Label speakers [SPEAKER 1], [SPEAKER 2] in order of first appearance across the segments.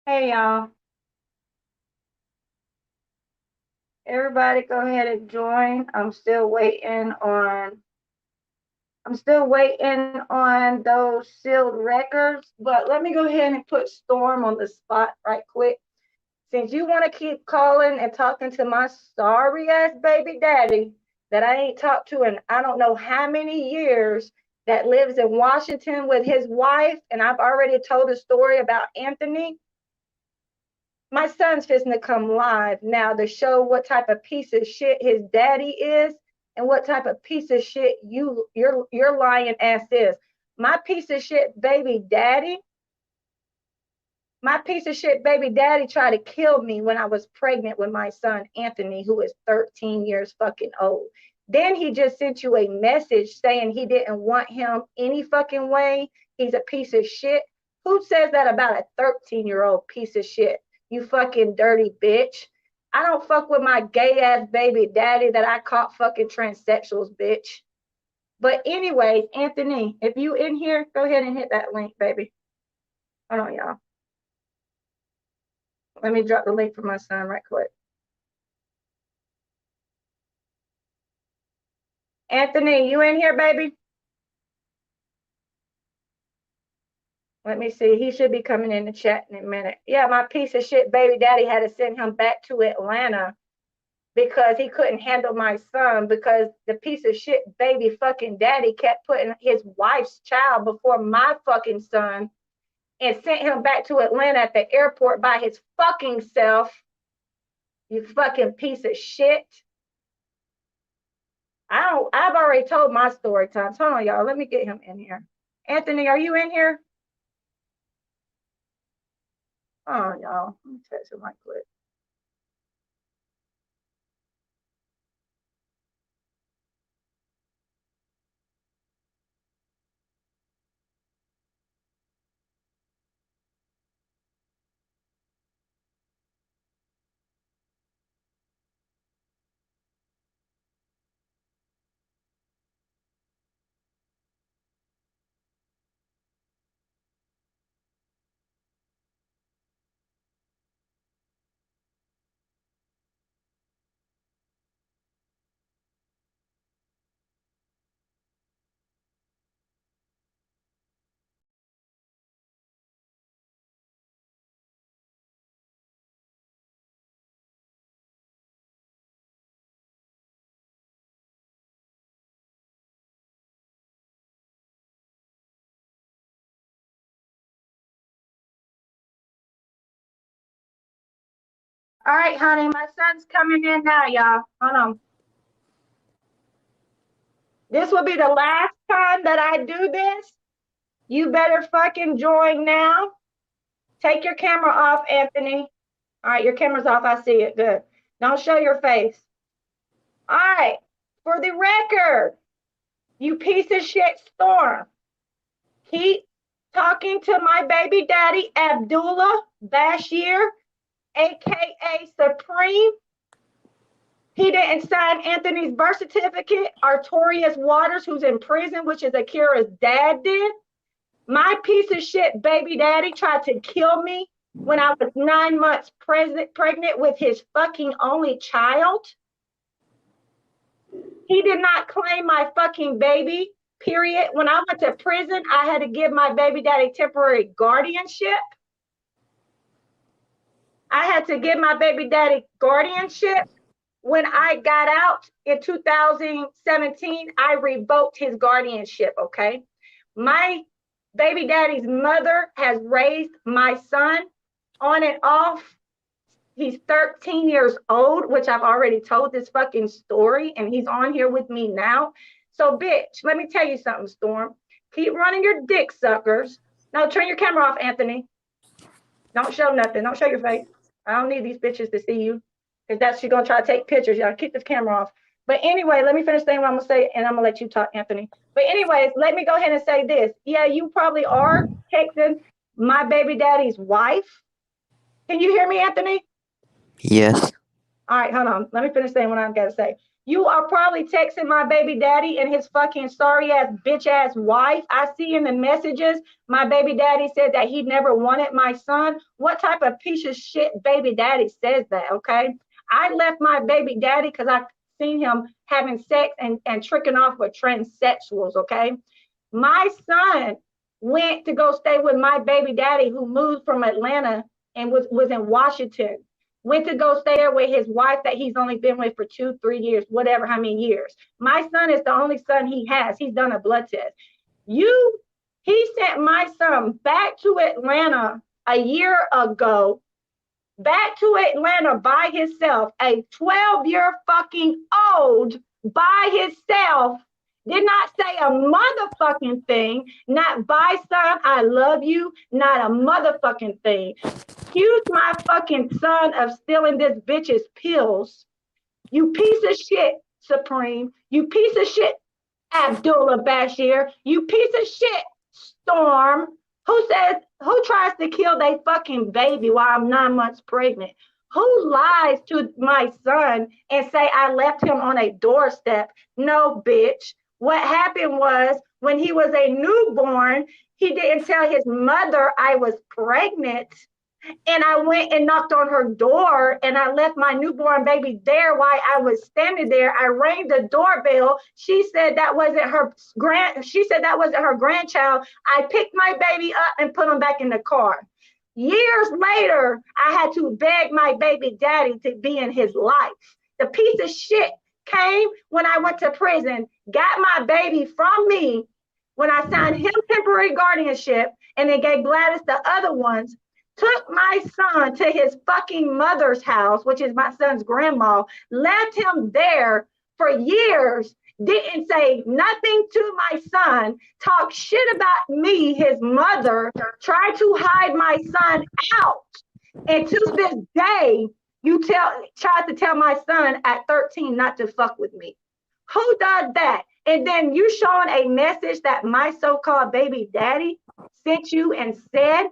[SPEAKER 1] Hey y'all, everybody go ahead and join. I'm still waiting on those sealed records, but let me go ahead and put Storm on the spot right quick. Since you want to keep calling and talking to my sorry ass baby daddy that I ain't talked to in I don't know how many years, that lives in Washington with his wife, and I've already told a story about Anthony. My son's fixing to come live now to show what type of piece of shit his daddy is and what type of piece of shit your lying ass is. My piece of shit baby daddy, my piece of shit baby daddy tried to kill me when I was pregnant with my son Anthony, who is 13 years fucking old. Then he just sent you a message saying he didn't want him any fucking way. He's a piece of shit. Who says that about a 13-year-old piece of shit? You fucking dirty bitch. I don't fuck with my gay ass baby daddy that I caught fucking transsexuals, bitch. But anyways, Anthony, if you in here, go ahead and hit that link, baby. Hold on, y'all. Let me drop the link for my son right quick. Anthony, you in here, baby? Let me see. He should be coming in the chat in a minute. Yeah, my piece of shit baby daddy had to send him back to Atlanta because he couldn't handle my son, because the piece of shit baby fucking daddy kept putting his wife's child before my fucking son and sent him back to Atlanta at the airport by his fucking self. You fucking piece of shit. I've already told my story times. Hold on, y'all. Let me get him in here. Anthony, are you in here? Oh, y'all. Let me text him right quick. All right, honey, my son's coming in now, y'all. Hold on. This will be the last time that I do this. You better fucking join now. Take your camera off, Anthony. All right, your camera's off. I see it. Good. Don't show your face. All right. For the record, you piece of shit Storm, keep talking to my baby daddy, Abdullah Bashir, aka Supreme. He didn't sign Anthony's birth certificate. Artorias Waters, who's in prison, which is Akira's dad, did. My piece of shit baby daddy tried to kill me when I was 9 months pregnant with his fucking only child. He did not claim my fucking baby, period. When I went to prison, I had to give my baby daddy temporary guardianship. I had to give my baby daddy guardianship. When I got out in 2017, I revoked his guardianship, okay? My baby daddy's mother has raised my son on and off. He's 13 years old, which I've already told this fucking story, and he's on here with me now. So, bitch, let me tell you something, Storm. Keep running your dick suckers. No, turn your camera off, Anthony. Don't show nothing. Don't show your face. I don't need these bitches to see you, because that's you're gonna try to take pictures. Y'all keep this camera off. But anyway, let me finish saying what I'm gonna say, and I'm gonna let you talk, Anthony. But anyways, let me go ahead and say this. Yeah, you probably are texting my baby daddy's wife. Can you hear me, Anthony?
[SPEAKER 2] Yes.
[SPEAKER 1] All right, hold on. Let me finish saying what I've got to say. You are probably texting my baby daddy and his fucking sorry ass bitch ass wife. I see in the messages my baby daddy said that he never wanted my son. What type of piece of shit baby daddy says that? Okay. I left my baby daddy because I seen him having sex and tricking off with transsexuals. Okay. My son went to go stay with my baby daddy who moved from Atlanta and was in Washington. Went to go stay there with his wife that he's only been with for 2, 3 years, whatever, how many years. My son is the only son he has. He's done a blood test. You, he sent my son back to Atlanta a year ago, back to Atlanta by himself, a 12-year fucking old by himself, did not say a motherfucking thing, not by son, I love you, not a motherfucking thing. Accuse my fucking son of stealing this bitch's pills. You piece of shit, Supreme. You piece of shit, Abdullah Bashir. You piece of shit, Storm. Who tries to kill their fucking baby while I'm 9 months pregnant? Who lies to my son and say I left him on a doorstep? No, bitch. What happened was when he was a newborn, he didn't tell his mother I was pregnant. And I went and knocked on her door and I left my newborn baby there while I was standing there. I rang the doorbell. She said that wasn't her grandchild. I picked my baby up and put him back in the car. Years later, I had to beg my baby daddy to be in his life. The piece of shit came when I went to prison, got my baby from me when I signed him temporary guardianship, and then gave Gladys the other ones, took my son to his fucking mother's house, which is my son's grandma, left him there for years, didn't say nothing to my son, talked shit about me, his mother, tried to hide my son out. And to this day, tried to tell my son at 13 not to fuck with me. Who does that? And then you showing a message that my so-called baby daddy sent you and said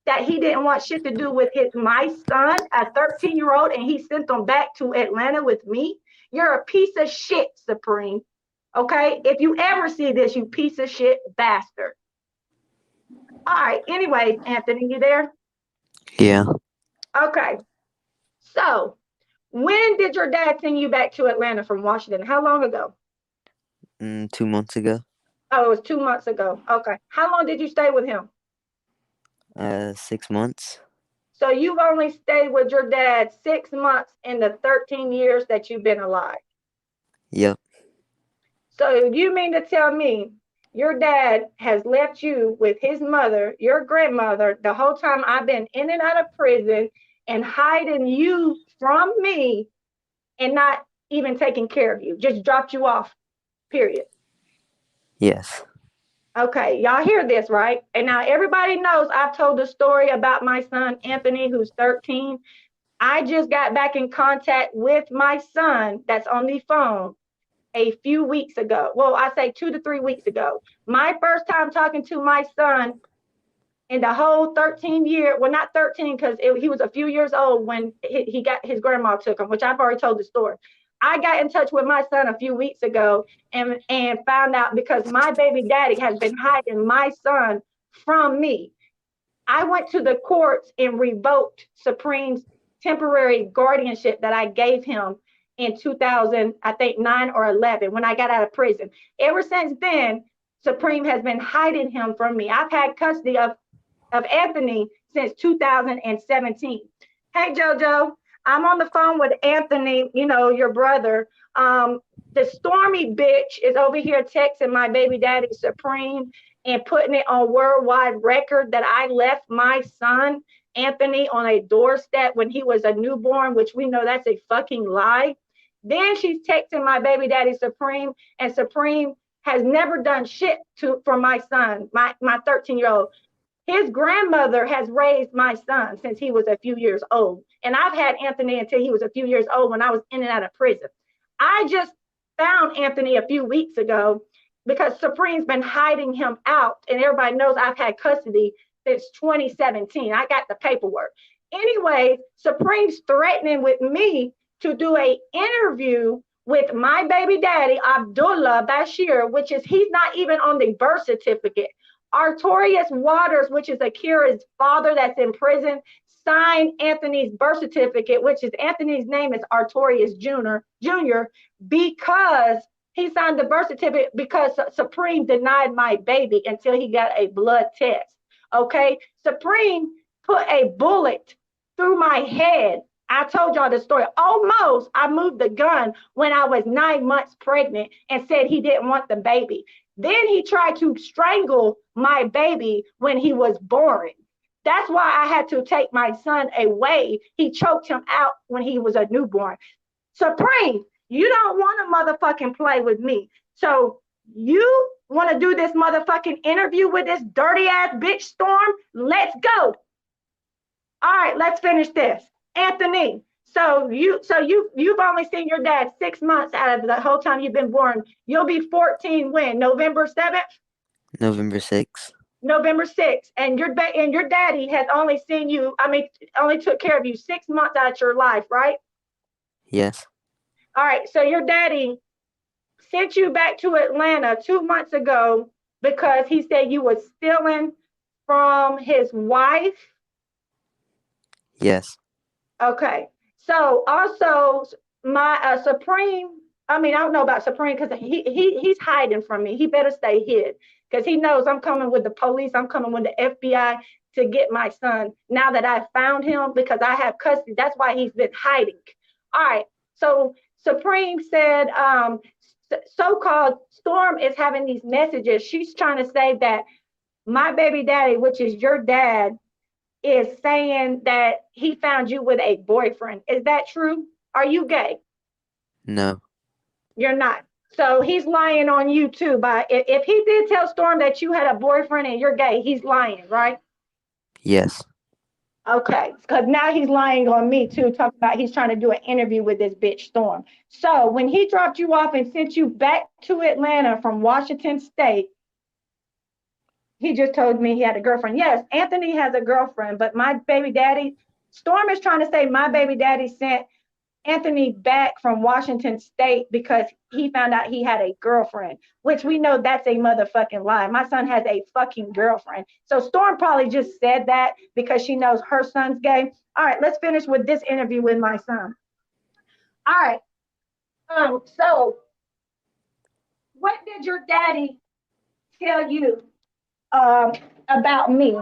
[SPEAKER 1] that he didn't want shit to do with my son, a 13-year-old, and he sent them back to Atlanta with me. You're a piece of shit, Supreme. Okay? If you ever see this, you piece of shit bastard. All right. Anyway, Anthony, you there?
[SPEAKER 2] Yeah.
[SPEAKER 1] Okay. So, when did your dad send you back to Atlanta from Washington? How long ago?
[SPEAKER 2] 2 months ago.
[SPEAKER 1] Oh, it was 2 months ago. Okay. How long did you stay with him?
[SPEAKER 2] 6 months.
[SPEAKER 1] So you've only stayed with your dad 6 months in the 13 years that you've been alive.
[SPEAKER 2] Yep.
[SPEAKER 1] So you mean to tell me your dad has left you with his mother, your grandmother, the whole time I've been in and out of prison and hiding you from me and not even taking care of you, just dropped you off, period.
[SPEAKER 2] Yes.
[SPEAKER 1] Okay, y'all hear this, right? And now everybody knows I've told the story about my son, Anthony, who's 13. I just got back in contact with my son that's on the phone a few weeks ago. Well, I say 2 to 3 weeks ago. My first time talking to my son in the whole 13 year, well, not 13, because he was a few years old when he got his grandma took him, which I've already told the story. I got in touch with my son a few weeks ago and found out because my baby daddy has been hiding my son from me. I went to the courts and revoked Supreme's temporary guardianship that I gave him in 2000, I think 9 or 11, when I got out of prison. Ever since then, Supreme has been hiding him from me. I've had custody of Anthony since 2017. Hey, JoJo, I'm on the phone with Anthony, your brother. The stormy bitch is over here texting my baby daddy, Supreme, and putting it on worldwide record that I left my son, Anthony, on a doorstep when he was a newborn, which we know that's a fucking lie. Then she's texting my baby daddy, Supreme, and Supreme has never done shit for my son, my 13-year-old. His grandmother has raised my son since he was a few years old. And I've had Anthony until he was a few years old when I was in and out of prison. I just found Anthony a few weeks ago because Supreme's been hiding him out. And everybody knows I've had custody since 2017. I got the paperwork. Anyway, Supreme's threatening with me to do an interview with my baby daddy, Abdullah Bashir, which is, he's not even on the birth certificate. Artorius Waters, which is Akira's father that's in prison, signed Anthony's birth certificate, which is Anthony's name is Artorius Jr., because he signed the birth certificate because Supreme denied my baby until he got a blood test. Okay. Supreme put a bullet through my head. I told y'all the story. Almost, I moved the gun when I was 9 months pregnant and said he didn't want the baby. Then he tried to strangle my baby when he was born. That's why I had to take my son away. He choked him out when he was a newborn. Supreme, you don't want to motherfucking play with me. So you want to do this motherfucking interview with this dirty ass bitch Storm? Let's go. All right, let's finish this. Anthony, you've only seen your dad 6 months out of the whole time you've been born. You'll be 14 when? November 7th?
[SPEAKER 2] November 6th.
[SPEAKER 1] November 6th. And your daddy has only seen you, only took care of you 6 months out of your life, right?
[SPEAKER 2] Yes.
[SPEAKER 1] All right, so your daddy sent you back to Atlanta 2 months ago because he said you were stealing from his wife.
[SPEAKER 2] Yes.
[SPEAKER 1] Okay. So also my Supreme, I don't know about Supreme because he's hiding from me. He better stay hid because he knows I'm coming with the police. I'm coming with the FBI to get my son now that I found him because I have custody. That's why he's been hiding. All right. So Supreme said so-called Storm is having these messages. She's trying to say that my baby daddy, which is your dad, is saying that he found you with a boyfriend. Is that true? Are you gay?
[SPEAKER 2] No.
[SPEAKER 1] You're not. So he's lying on you too. But if he did tell Storm that you had a boyfriend and you're gay, he's lying, right?
[SPEAKER 2] Yes.
[SPEAKER 1] Okay, because now he's lying on me too, talking about he's trying to do an interview with this bitch Storm. So when he dropped you off and sent you back to Atlanta from Washington State, he just told me he had a girlfriend. Yes, Anthony has a girlfriend, but my baby daddy, Storm is trying to say my baby daddy sent Anthony back from Washington State because he found out he had a girlfriend, which we know that's a motherfucking lie. My son has a fucking girlfriend. So Storm probably just said that because she knows her son's gay. All right, let's finish with this interview with my son. All right. So what did your daddy tell you about me?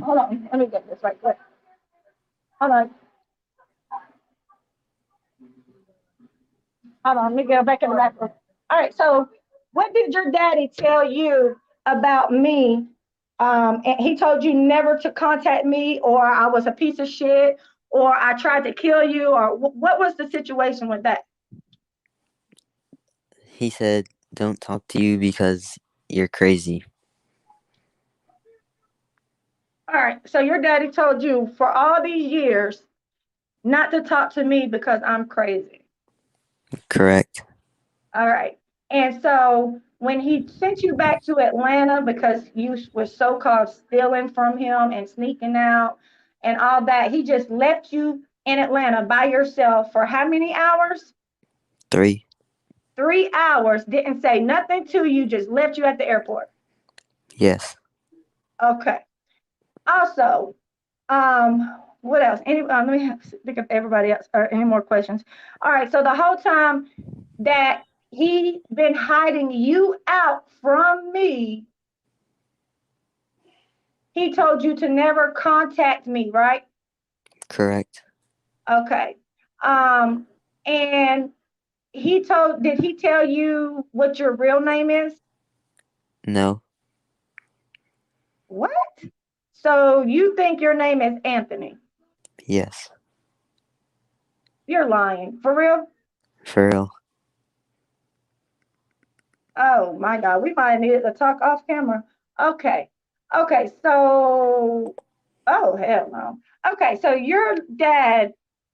[SPEAKER 1] Hold on, let me get this right quick. Hold on. Hold on, let me go back in the back room. All right, so what did your daddy tell you about me? And he told you never to contact me, or I was a piece of shit, or I tried to kill you, or what was the situation with that?
[SPEAKER 2] He said, don't talk to you because you're crazy.
[SPEAKER 1] All right, so your daddy told you for all these years not to talk to me because I'm crazy.
[SPEAKER 2] Correct.
[SPEAKER 1] All right. And so when he sent you back to Atlanta because you were so-called stealing from him and sneaking out and all that, he just left you in Atlanta by yourself for how many hours?
[SPEAKER 2] 3.
[SPEAKER 1] 3 hours, didn't say nothing to you, just left you at the airport.
[SPEAKER 2] Yes.
[SPEAKER 1] Okay. Also, what else? Let me think of everybody else or any more questions. All right. So the whole time that he been hiding you out from me, he told you to never contact me, right?
[SPEAKER 2] Correct.
[SPEAKER 1] Okay. And did he tell you what your real name is?
[SPEAKER 2] No.
[SPEAKER 1] What? So you think your name is Anthony?
[SPEAKER 2] Yes.
[SPEAKER 1] You're lying. For real?
[SPEAKER 2] For real.
[SPEAKER 1] Oh my God, we might need to talk off camera. Okay. Okay, so, oh hell no. Okay, so your dad,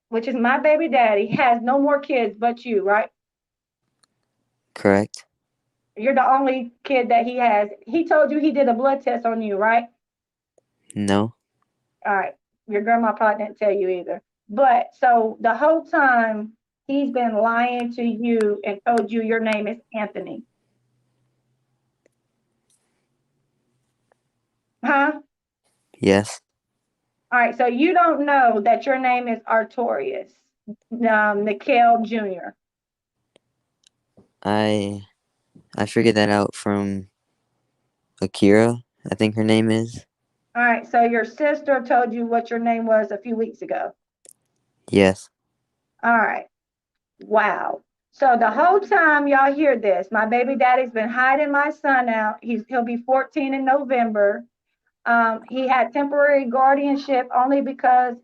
[SPEAKER 1] which is my baby daddy, has no more kids but you, right?
[SPEAKER 2] Correct.
[SPEAKER 1] You're the only kid that he has. He told you he did a blood test on you, right?
[SPEAKER 2] No.
[SPEAKER 1] All right. Your grandma probably didn't tell you either. But so the whole time He's been lying to you and told you your name is Anthony. Huh?
[SPEAKER 2] Yes.
[SPEAKER 1] All right, so you don't know that your name is Artorius, Nikhil Jr.
[SPEAKER 2] I I figured that out from Akira, I think her name is.
[SPEAKER 1] All right, so your sister told you what your name was a few weeks ago.
[SPEAKER 2] Yes.
[SPEAKER 1] All right, wow. So the whole time y'all hear this, my baby daddy's been hiding my son out. He'll be 14 in November. He had temporary guardianship only because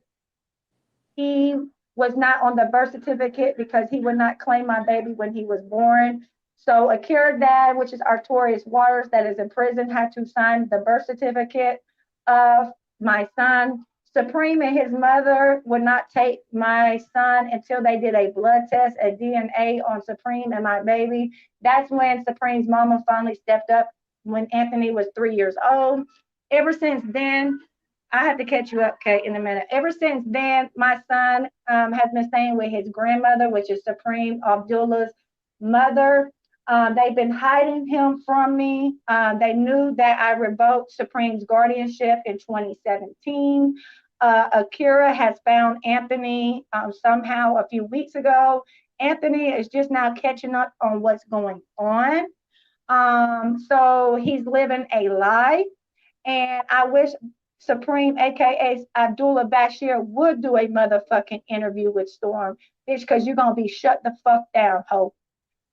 [SPEAKER 1] he was not on the birth certificate because he would not claim my baby when he was born. So Akira dad, which is Artorius Waters, that is in prison, had to sign the birth certificate of my son. Supreme and his mother would not take my son until they did a blood test, a DNA on Supreme and my baby. That's when Supreme's mama finally stepped up when Anthony was 3 years old. Ever since then, I have to catch you up, Kate, in a minute. Ever since then, my son has been staying with his grandmother, which is Supreme Abdullah's mother. They've been hiding him from me. They knew that I revoked Supreme's guardianship in 2017. Akira has found Anthony somehow a few weeks ago. Anthony is just now catching up on what's going on. So he's living a lie. And I wish Supreme, aka Abdullah Bashir, would do a motherfucking interview with Storm, bitch, because you're gonna be shut the fuck down, ho.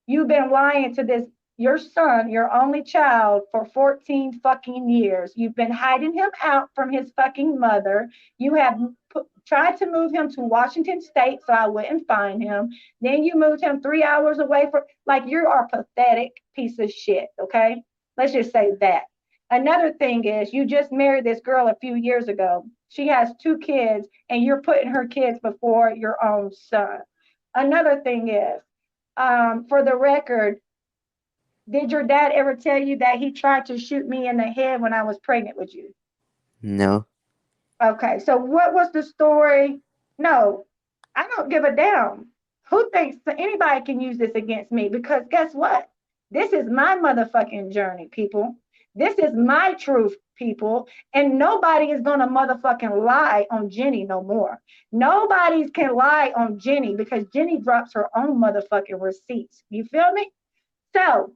[SPEAKER 1] You've been lying to this your son, your only child, for 14 fucking years. You've been hiding him out from his fucking mother. You have tried to move him to Washington State so I wouldn't find him. Then you moved him 3 hours away from, like, you are a pathetic piece of shit, okay? Let's just say that. Another thing is, you just married this girl a few years ago. She has 2 kids, and you're putting her kids before your own son. Another thing is, for the record, did your dad ever tell you that he tried to shoot me in the head when I was pregnant with you?
[SPEAKER 2] No.
[SPEAKER 1] Okay, so what was the story? No, I don't give a damn. Who thinks that anybody can use this against me? Because guess what? This is my motherfucking journey, people. This is my truth, people. And nobody is gonna motherfucking lie on Jenny no more. Nobody can lie on Jenny because Jenny drops her own motherfucking receipts. You feel me? So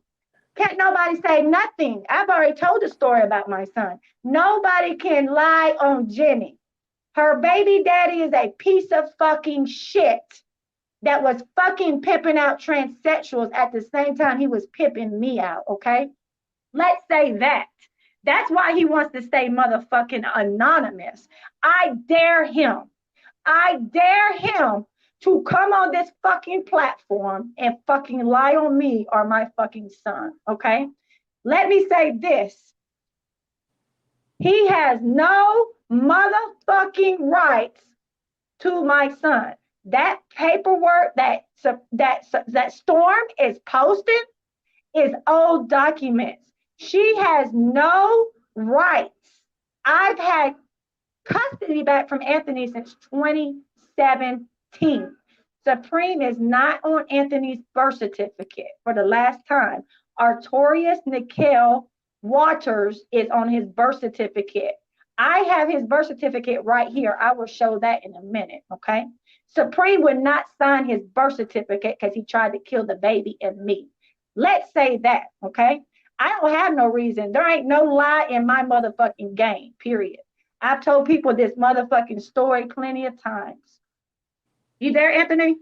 [SPEAKER 1] can't nobody say nothing. I've already told the story about my son. Nobody can lie on Jenny. Her baby daddy is a piece of fucking shit that was fucking pimping out transsexuals at the same time he was pimping me out, okay? Let's say that. That's why he wants to stay motherfucking anonymous. I dare him. I dare him to come on this fucking platform and fucking lie on me or my fucking son, okay? Let me say this. He has no motherfucking rights to my son. That paperwork that Storm is posting is old documents. She has no rights. I've had custody back from Anthony since 2017. Supreme is not on Anthony's birth certificate for the last time. Artorius Nikhil Waters is on his birth certificate. I have his birth certificate right here. I will show that in a minute, okay? Supreme would not sign his birth certificate because he tried to kill the baby and me. Let's say that, okay? I don't have no reason. There ain't no lie in my motherfucking game, period. I've told people this motherfucking story plenty of times. You there, Anthony?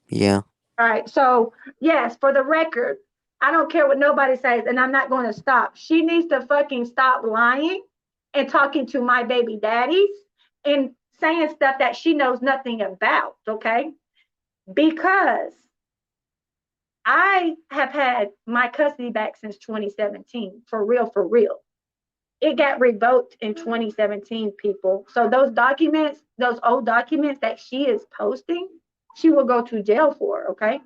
[SPEAKER 2] Yeah.
[SPEAKER 1] All right. So, yes, for the record, I don't care what nobody says, and I'm not going to stop. She needs to fucking stop lying and talking to my baby daddies and saying stuff that she knows nothing about, okay? Because I have had my custody back since 2017, for real, for real. It got revoked in 2017, people. So those documents, those old documents that she is posting, she will go to jail for, okay?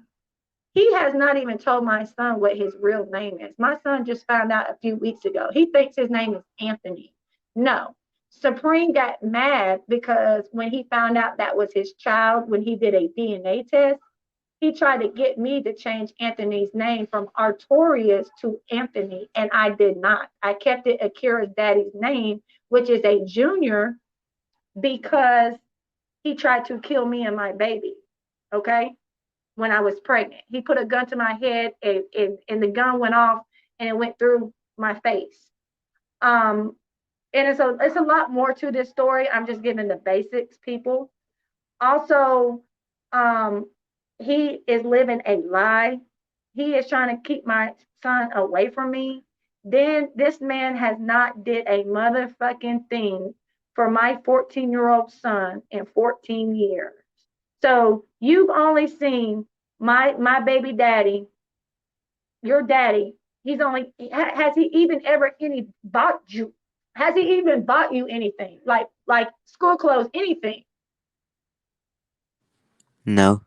[SPEAKER 1] He has not even told my son what his real name is. My son just found out a few weeks ago. He thinks his name is Anthony. No. Supreme got mad because when he found out that was his child, when he did a DNA test, he tried to get me to change Anthony's name from Artorias to Anthony, and I did not. I kept it Akira's daddy's name, which is a junior, because he tried to kill me and my baby. Okay. When I was pregnant, he put a gun to my head, and the gun went off and it went through my face. Um, and it's a lot more to this story. I'm just giving the basics, people. Also, um, he is living a lie. He is trying to keep my son away from me. Then this man has not did a motherfucking thing for my 14-year-old son in 14 years. So you've only seen my baby daddy, your daddy. He's only has he even ever any bought you? Has he even bought you anything like school clothes, anything?
[SPEAKER 2] No.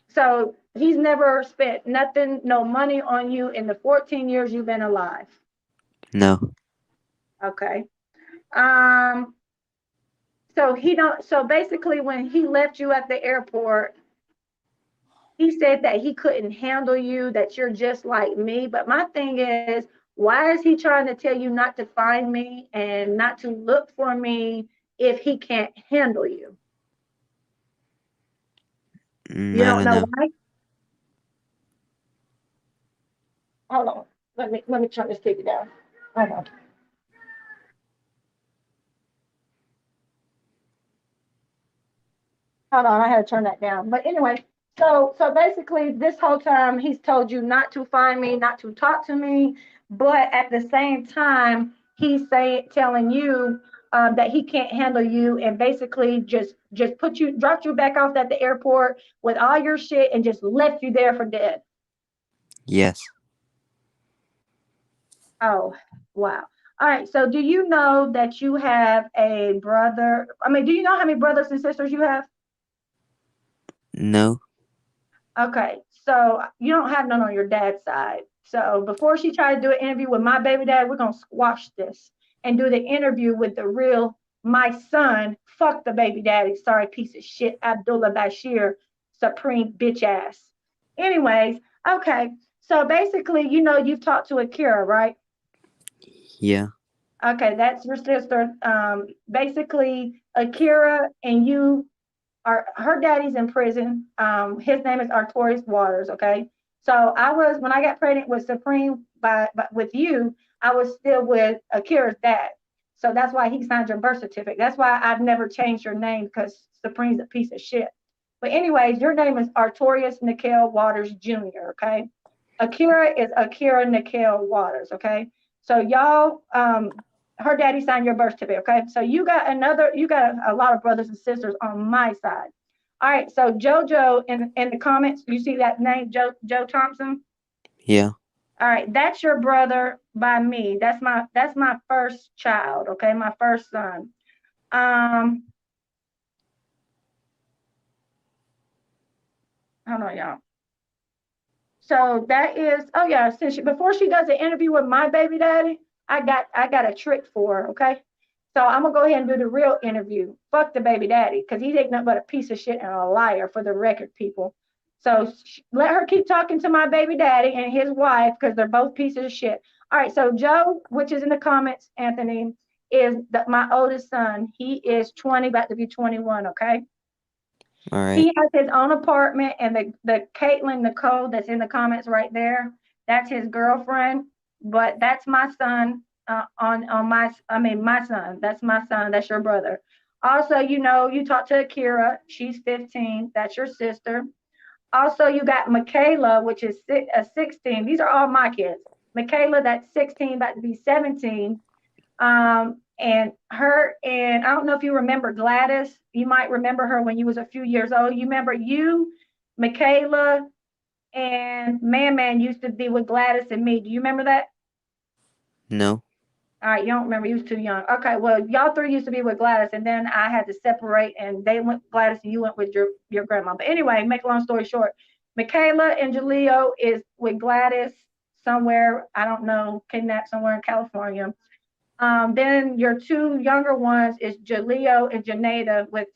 [SPEAKER 1] So he's never spent nothing, no money on you in the 14 years you've been alive.
[SPEAKER 2] No.
[SPEAKER 1] Okay. Um. So he don't. So basically, when he left you at the airport, he said that he couldn't handle you, that you're just like me. But my thing is, why is he trying to tell you not to find me and not to look for me if he can't handle you? You
[SPEAKER 2] I
[SPEAKER 1] don't
[SPEAKER 2] don't
[SPEAKER 1] know
[SPEAKER 2] know.
[SPEAKER 1] why? Hold on. Let me turn this TV down. Hold on. Hold on, I had to turn that down. But anyway, so basically this whole time he's told you not to find me, not to talk to me, but at the same time he's saying telling you that he can't handle you and basically just put you dropped you back off at the airport with all your shit and just left you there for dead.
[SPEAKER 2] Yes.
[SPEAKER 1] Oh, wow. All right. So do you know that you have a brother? I mean, do you know how many brothers and sisters you have?
[SPEAKER 2] No.
[SPEAKER 1] Okay, so you don't have none on your dad's side. So before she tried to do an interview with my baby dad, we're gonna squash this and do the interview with the real my son. Fuck the baby daddy. Sorry, piece of shit, Abdullah Bashir, supreme bitch ass. Anyways, okay. So basically, you've talked to Akira, right?
[SPEAKER 2] Yeah.
[SPEAKER 1] Okay, that's your sister. Basically, Akira and you her daddy's in prison. His name is Artorias Waters. Okay, so when I got pregnant with Supreme with you, I was still with Akira's dad. So that's why he signed your birth certificate. That's why I've never changed your name because Supreme's a piece of shit. But anyways, your name is Artorias Nikhil Waters Jr. Okay, Akira is Akira Nikhil Waters. Okay, so y'all, her daddy signed your birth certificate. Okay, so you got a lot of brothers and sisters on my side. All right, so JoJo in the comments, you see that name, Joe Thompson.
[SPEAKER 2] Yeah.
[SPEAKER 1] All right, that's your brother by me. That's my first child. Okay, my first son. Um, Hold on, y'all. So that is, oh yeah, before she does the interview with my baby daddy, I got a trick for her, okay? So I'm gonna go ahead and do the real interview. Fuck the baby daddy, because he ain't nothing but a piece of shit and a liar for the record, people. So let her keep talking to my baby daddy and his wife, because they're both pieces of shit. All right, so Joe, which is in the comments, Anthony, is my oldest son. He is 20, about to be 21, okay?
[SPEAKER 2] All right.
[SPEAKER 1] He has his own apartment, and the Caitlin Nicole that's in the comments right there, that's his girlfriend. But that's my son. My son. That's my son. That's your brother. Also, you talked to Akira. She's 15. That's your sister. Also, you got Michaela, which is 16. These are all my kids. Michaela, that's 16, about to be 17. And I don't know if you remember Gladys. You might remember her when you was a few years old. You remember Michaela, and Man used to be with Gladys and me. Do you remember that?
[SPEAKER 2] No.
[SPEAKER 1] All right, you don't remember. You was too young. Okay, well, y'all three used to be with Gladys, and then I had to separate, and they went with Gladys, and you went with your grandma. But anyway, make a long story short, Michaela and Jaleo is with Gladys somewhere. I don't know, kidnapped somewhere in California. Then your two younger ones is Jaleo and Janeda with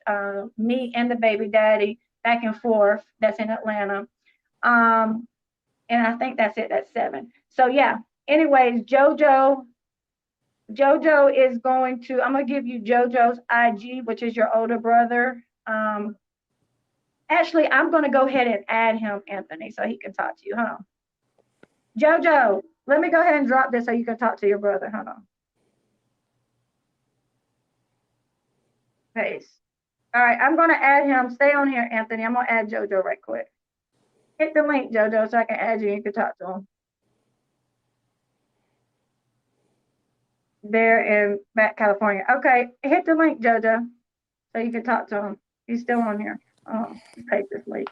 [SPEAKER 1] me and the baby daddy back and forth. That's in Atlanta. Um, and I think that's it. That's 7. So yeah. Anyways, JoJo is going to. I'm gonna give you JoJo's IG, which is your older brother. Actually, I'm gonna go ahead and add him, Anthony, so he can talk to you. Hold on. JoJo, let me go ahead and drop this so you can talk to your brother. Hold on. Paste. All right, I'm gonna add him. Stay on here, Anthony. I'm gonna add JoJo right quick. Hit the link, JoJo, so I can add you and you can talk to him. There in back California. Okay, hit the link, JoJo, so you can talk to him. He's still on here. Oh, paste this link.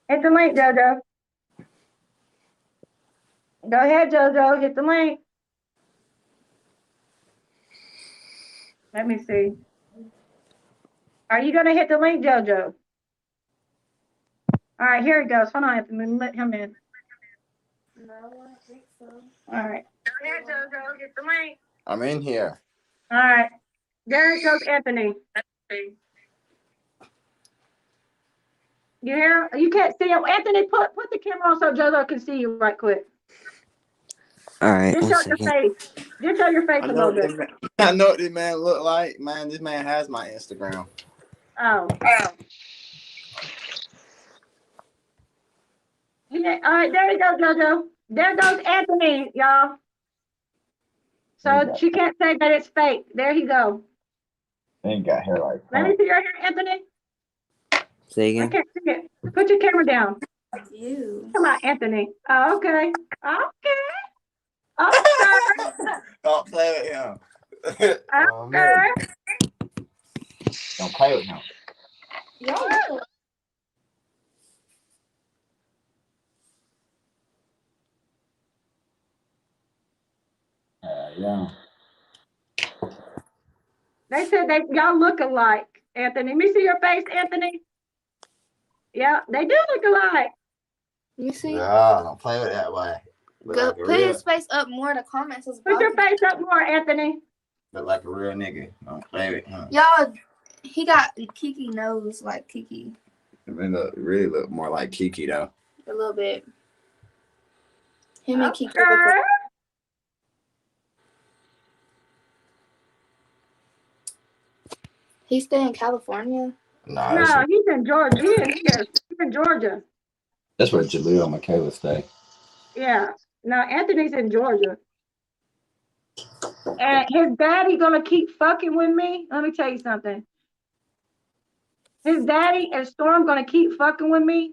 [SPEAKER 1] Hit the link, JoJo. Go ahead, JoJo. Hit the link. Let me see. Are you gonna hit the link, JoJo? All right, here he goes. Hold on, Anthony. Let him in.
[SPEAKER 3] No, I don't think so.
[SPEAKER 1] All right. Go ahead, JoJo. Hit the link.
[SPEAKER 4] I'm in here.
[SPEAKER 1] All right. There goes Anthony. You hear? You can't see him. Anthony, put the camera on so JoJo can see you right quick.
[SPEAKER 2] All right,
[SPEAKER 1] Just
[SPEAKER 2] one
[SPEAKER 1] show your
[SPEAKER 2] second.
[SPEAKER 1] face. Just show your face
[SPEAKER 4] I
[SPEAKER 1] a
[SPEAKER 4] know,
[SPEAKER 1] little bit.
[SPEAKER 4] I know what this man look like. Man, this man has my Instagram.
[SPEAKER 1] Oh. Yeah, all right, there you go, JoJo. There goes Anthony, y'all. So she can't say that it's fake. There you go.
[SPEAKER 4] They ain't got hair like
[SPEAKER 1] Let
[SPEAKER 4] that.
[SPEAKER 1] me see your hair, Anthony.
[SPEAKER 2] Say
[SPEAKER 1] I
[SPEAKER 2] again.
[SPEAKER 1] can't see it. Put your camera down.
[SPEAKER 3] You.
[SPEAKER 1] Come on, Anthony. Oh, okay. Okay. Okay.
[SPEAKER 4] Don't play with him.
[SPEAKER 1] Okay.
[SPEAKER 4] Don't play with him.
[SPEAKER 3] Y'all.
[SPEAKER 4] Yeah.
[SPEAKER 1] They said y'all look alike, Anthony. Let me see your face, Anthony. Yeah, they do look alike.
[SPEAKER 3] You see?
[SPEAKER 4] Yeah, don't play with that way. Look
[SPEAKER 3] Go
[SPEAKER 4] like a
[SPEAKER 3] put
[SPEAKER 4] real,
[SPEAKER 3] his face up more. The comments is
[SPEAKER 1] Put your
[SPEAKER 3] bugging.
[SPEAKER 1] face up more, Anthony.
[SPEAKER 4] look like a real nigga. Don't play with him.
[SPEAKER 3] Y'all, he got Kiki nose like Kiki
[SPEAKER 4] It really look more like Kiki though.
[SPEAKER 3] a little bit. Him and Kiki.
[SPEAKER 1] Okay.
[SPEAKER 3] He stay in California.
[SPEAKER 4] Nah,
[SPEAKER 1] No, he's in Georgia. He's in Georgia.
[SPEAKER 4] that's where Jaleel and Michaela stay.
[SPEAKER 1] Yeah. No, Anthony's in Georgia. And his daddy gonna keep fucking with me. Let me tell you something. His daddy and Storm gonna keep fucking with me.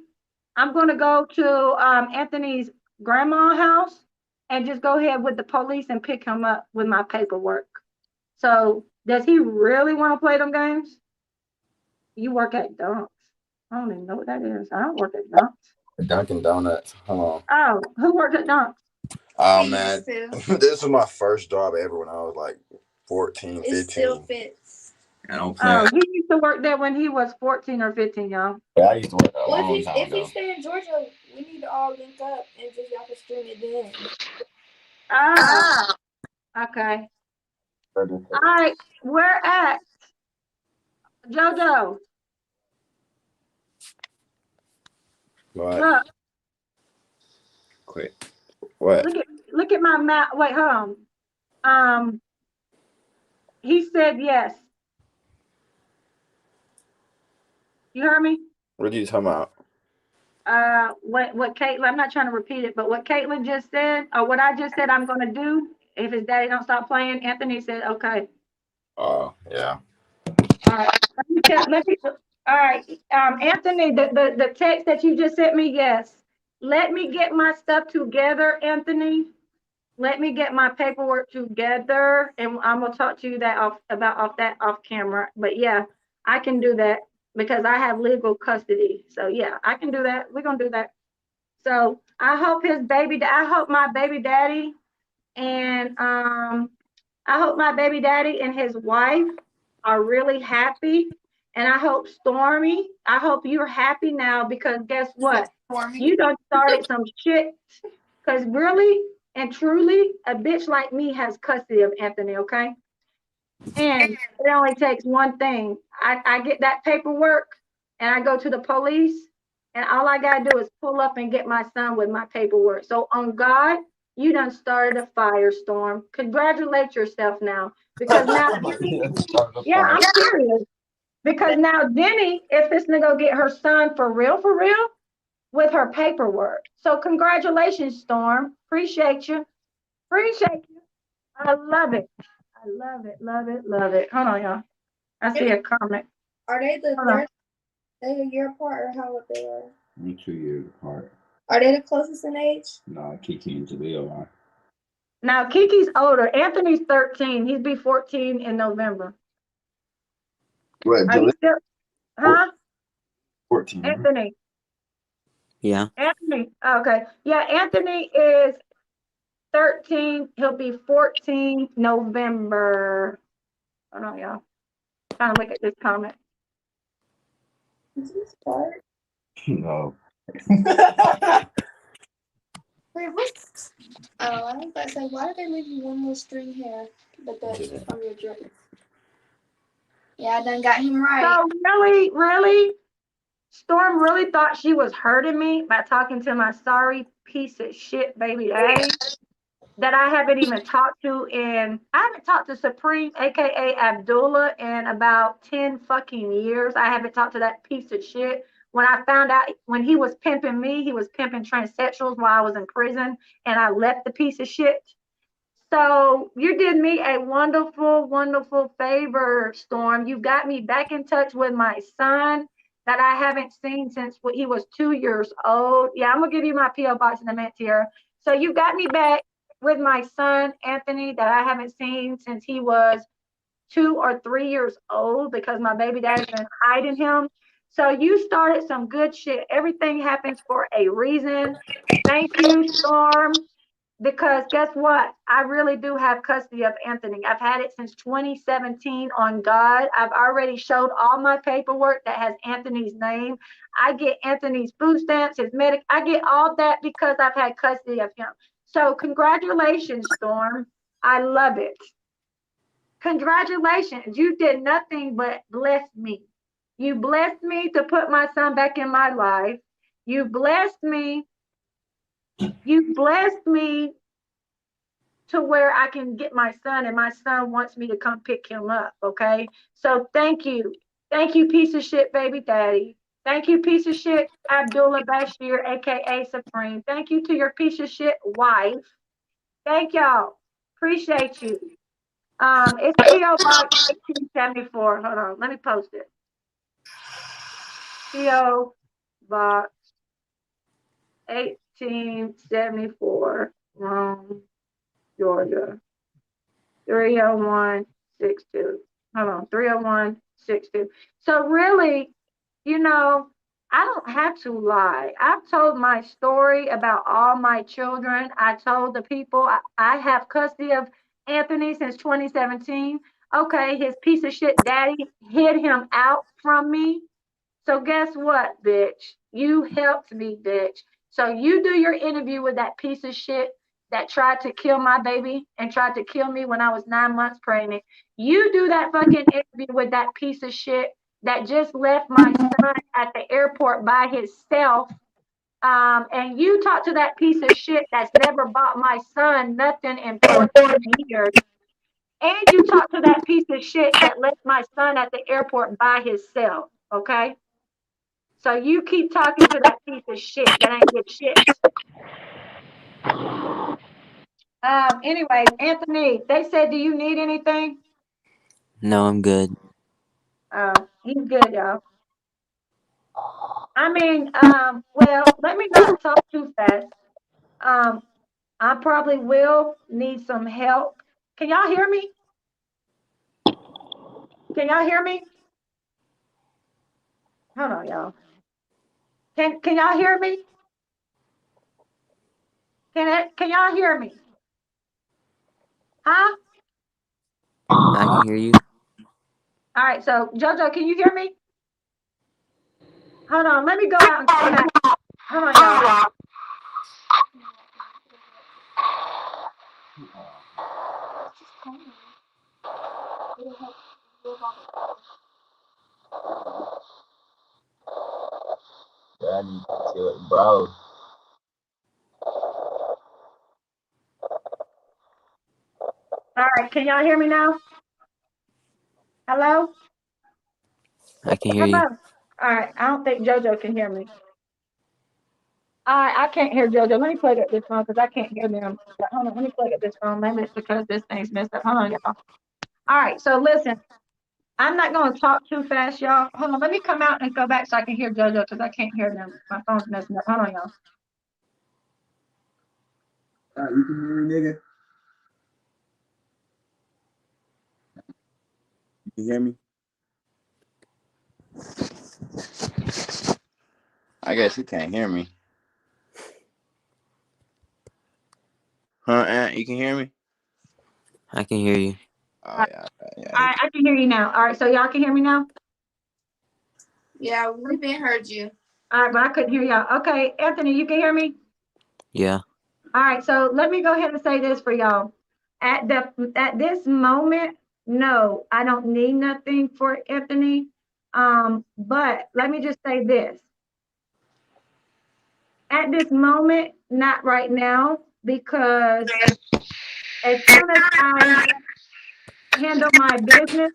[SPEAKER 1] I'm gonna go to Anthony's grandma's house and just go ahead with the police and pick him up with my paperwork. So does he really want to play them games? You work at Dunks. I don't even know what that is. I don't work at Dunks.
[SPEAKER 4] Dunkin' Donuts. Hold on.
[SPEAKER 1] Oh, who worked at Dunks?
[SPEAKER 4] Oh
[SPEAKER 3] He
[SPEAKER 4] man,
[SPEAKER 3] used to.
[SPEAKER 4] this was my first job ever when I was like 14, 15.
[SPEAKER 3] It still fits.
[SPEAKER 4] I don't play.
[SPEAKER 1] Oh, he used to work there when he was 14 or 15, y'all.
[SPEAKER 4] Yeah, I used to work there a
[SPEAKER 3] Well,
[SPEAKER 4] long time
[SPEAKER 3] if he
[SPEAKER 4] ago.
[SPEAKER 3] stay in Georgia, we need to all link up and just y'all can stream it then.
[SPEAKER 1] Oh, okay. All right, we're at JoJo.
[SPEAKER 4] What?
[SPEAKER 1] Look,
[SPEAKER 4] Quick. What?
[SPEAKER 1] look at my map. Wait, hold on. He said yes. You heard me?
[SPEAKER 4] What are you talking about?
[SPEAKER 1] What Caitlin, I'm not trying to repeat it, but what Caitlin just said, or what I just said I'm gonna do, if his daddy don't stop playing, Anthony said, okay.
[SPEAKER 4] Oh, yeah.
[SPEAKER 1] All right. All right. Anthony, the text that you just sent me, yes. Let me get my stuff together, Anthony. Let me get my paperwork together, and I'm gonna talk to you off camera. But yeah, I can do that because I have legal custody. So yeah, I can do that. We're gonna do that. So I hope I hope my baby daddy and I hope my baby daddy and his wife are really happy. And I hope Stormy, I hope you're happy now because guess what?
[SPEAKER 3] For me.
[SPEAKER 1] You done started some shit. Because really, And truly, a bitch like me has custody of Anthony, okay? And it only takes one thing. I get that paperwork and I go to the police, and all I gotta do is pull up and get my son with my paperwork. So on God, you done started a firestorm. Congratulate yourself now. Because now yeah, I'm serious. Because now Denny is fixing to go get her son for real, with her paperwork. So congratulations, Storm. Appreciate you. Appreciate you. I love it. I love it, love it, love it. Hold on, y'all. I see a comment.
[SPEAKER 3] Are they the
[SPEAKER 1] Hold on.
[SPEAKER 3] they a year apart or how old they are?
[SPEAKER 5] I'm 2 years apart.
[SPEAKER 3] Are they the closest in age?
[SPEAKER 5] No, Kiki and Jaleel are.
[SPEAKER 1] Now Kiki's older. Anthony's 13. He'll be 14 in November.
[SPEAKER 4] What,
[SPEAKER 1] Are you
[SPEAKER 4] Jaleel?
[SPEAKER 1] still, huh?
[SPEAKER 4] 14.
[SPEAKER 1] Anthony.
[SPEAKER 2] Yeah.
[SPEAKER 1] Anthony. Okay. Yeah, Anthony is 13. He'll be 14 November. Hold on, y'all. Trying to look at this comment.
[SPEAKER 3] Is this part?
[SPEAKER 5] No.
[SPEAKER 3] Wait, what's? Oh, I was about to say, why did they leave you one little string here? But that's from your dress. Yeah, I done got him right.
[SPEAKER 1] So really, Storm really thought she was hurting me by talking to my sorry piece of shit baby daddy that I haven't even talked to I haven't talked to Supreme, aka Abdullah, in about 10 fucking years. I haven't talked to that piece of shit. When I found out when he was pimping me, he was pimping transsexuals while I was in prison, and I left the piece of shit. So you did me a wonderful, wonderful favor, Storm. You got me back in touch with my son that I haven't seen since he was 2 years old. Yeah, I'm gonna give you my PO box in a minute here. So you got me back with my son Anthony that I haven't seen since he was 2 or 3 years old because my baby daddy's been hiding him. So you started some good shit. Everything happens for a reason. Thank you, Storm. Because guess what? I really do have custody of Anthony. I've had it since 2017 on God. I've already showed all my paperwork that has Anthony's name. I get Anthony's food stamps, his medic. I get all that because I've had custody of him. So congratulations, Storm. I love it. Congratulations. You did nothing but bless me. You blessed me to put my son back in my life. You blessed me. You blessed me to where I can get my son, and my son wants me to come pick him up. Okay. So thank you. Thank you, piece of shit, baby daddy. Thank you, piece of shit, Abdullah Bashir, aka Supreme. Thank you to your piece of shit wife. Thank y'all. Appreciate you. It's PO Box 1874. Hold on, let me post it. PO Box 1874, Rome, Georgia 30162. Hold on, 30162. So really, I don't have to lie. I've told my story about all my children. I told the people I have custody of Anthony since 2017. Okay, his piece of shit daddy hid him out from me. So guess what, bitch? You helped me, bitch. So you do your interview with that piece of shit that tried to kill my baby and tried to kill me when I was 9 months pregnant. You do that fucking interview with that piece of shit that just left my son at the airport by himself. And you talk to that piece of shit that's never bought my son nothing in 14 years. And you talk to that piece of shit that left my son at the airport by himself. Okay. So you keep talking to that piece of shit that ain't get shit. Anyways, Anthony, they said, do you need anything?
[SPEAKER 2] No, I'm good.
[SPEAKER 1] He's good, y'all. I mean, well, let me not talk too fast. I probably will need some help. Can y'all hear me? Can y'all hear me? Hold on, y'all. Can y'all hear me? Can y'all hear me? Huh?
[SPEAKER 2] I can hear you.
[SPEAKER 1] All right, so JoJo, can you hear me? Hold on, let me go out and come back. Hold on, y'all.
[SPEAKER 4] Yeah, I need to chill with bro.
[SPEAKER 1] All right, can y'all hear me now? Hello?
[SPEAKER 2] I can hear you.
[SPEAKER 1] Hello? All right, I don't think JoJo can hear me. All right, I can't hear JoJo. Let me plug up this phone because I can't hear them. Hold on, let me plug up this phone. Maybe it's because this thing's messed up. Hold on, y'all. All right, so listen, I'm not going to talk too fast, y'all. Hold on, let me come out and go back so I can hear JoJo because I can't hear them. My phone's messing up. Hold on, y'all.
[SPEAKER 4] You can hear me, nigga? You can hear me? I guess you can't hear me. Huh, Aunt? You can hear me?
[SPEAKER 2] I can hear you.
[SPEAKER 4] Oh, yeah. Yeah.
[SPEAKER 1] All right, I can hear you now. All right, so y'all can hear me now?
[SPEAKER 3] Yeah, we've been heard you.
[SPEAKER 1] All right, but I couldn't hear y'all. Okay, Anthony, you can hear me?
[SPEAKER 2] Yeah.
[SPEAKER 1] All right, so let me go ahead and say this for y'all. At this moment, no, I don't need nothing for Anthony. But let me just say this. At this moment, not right now, because as soon as I handle my business,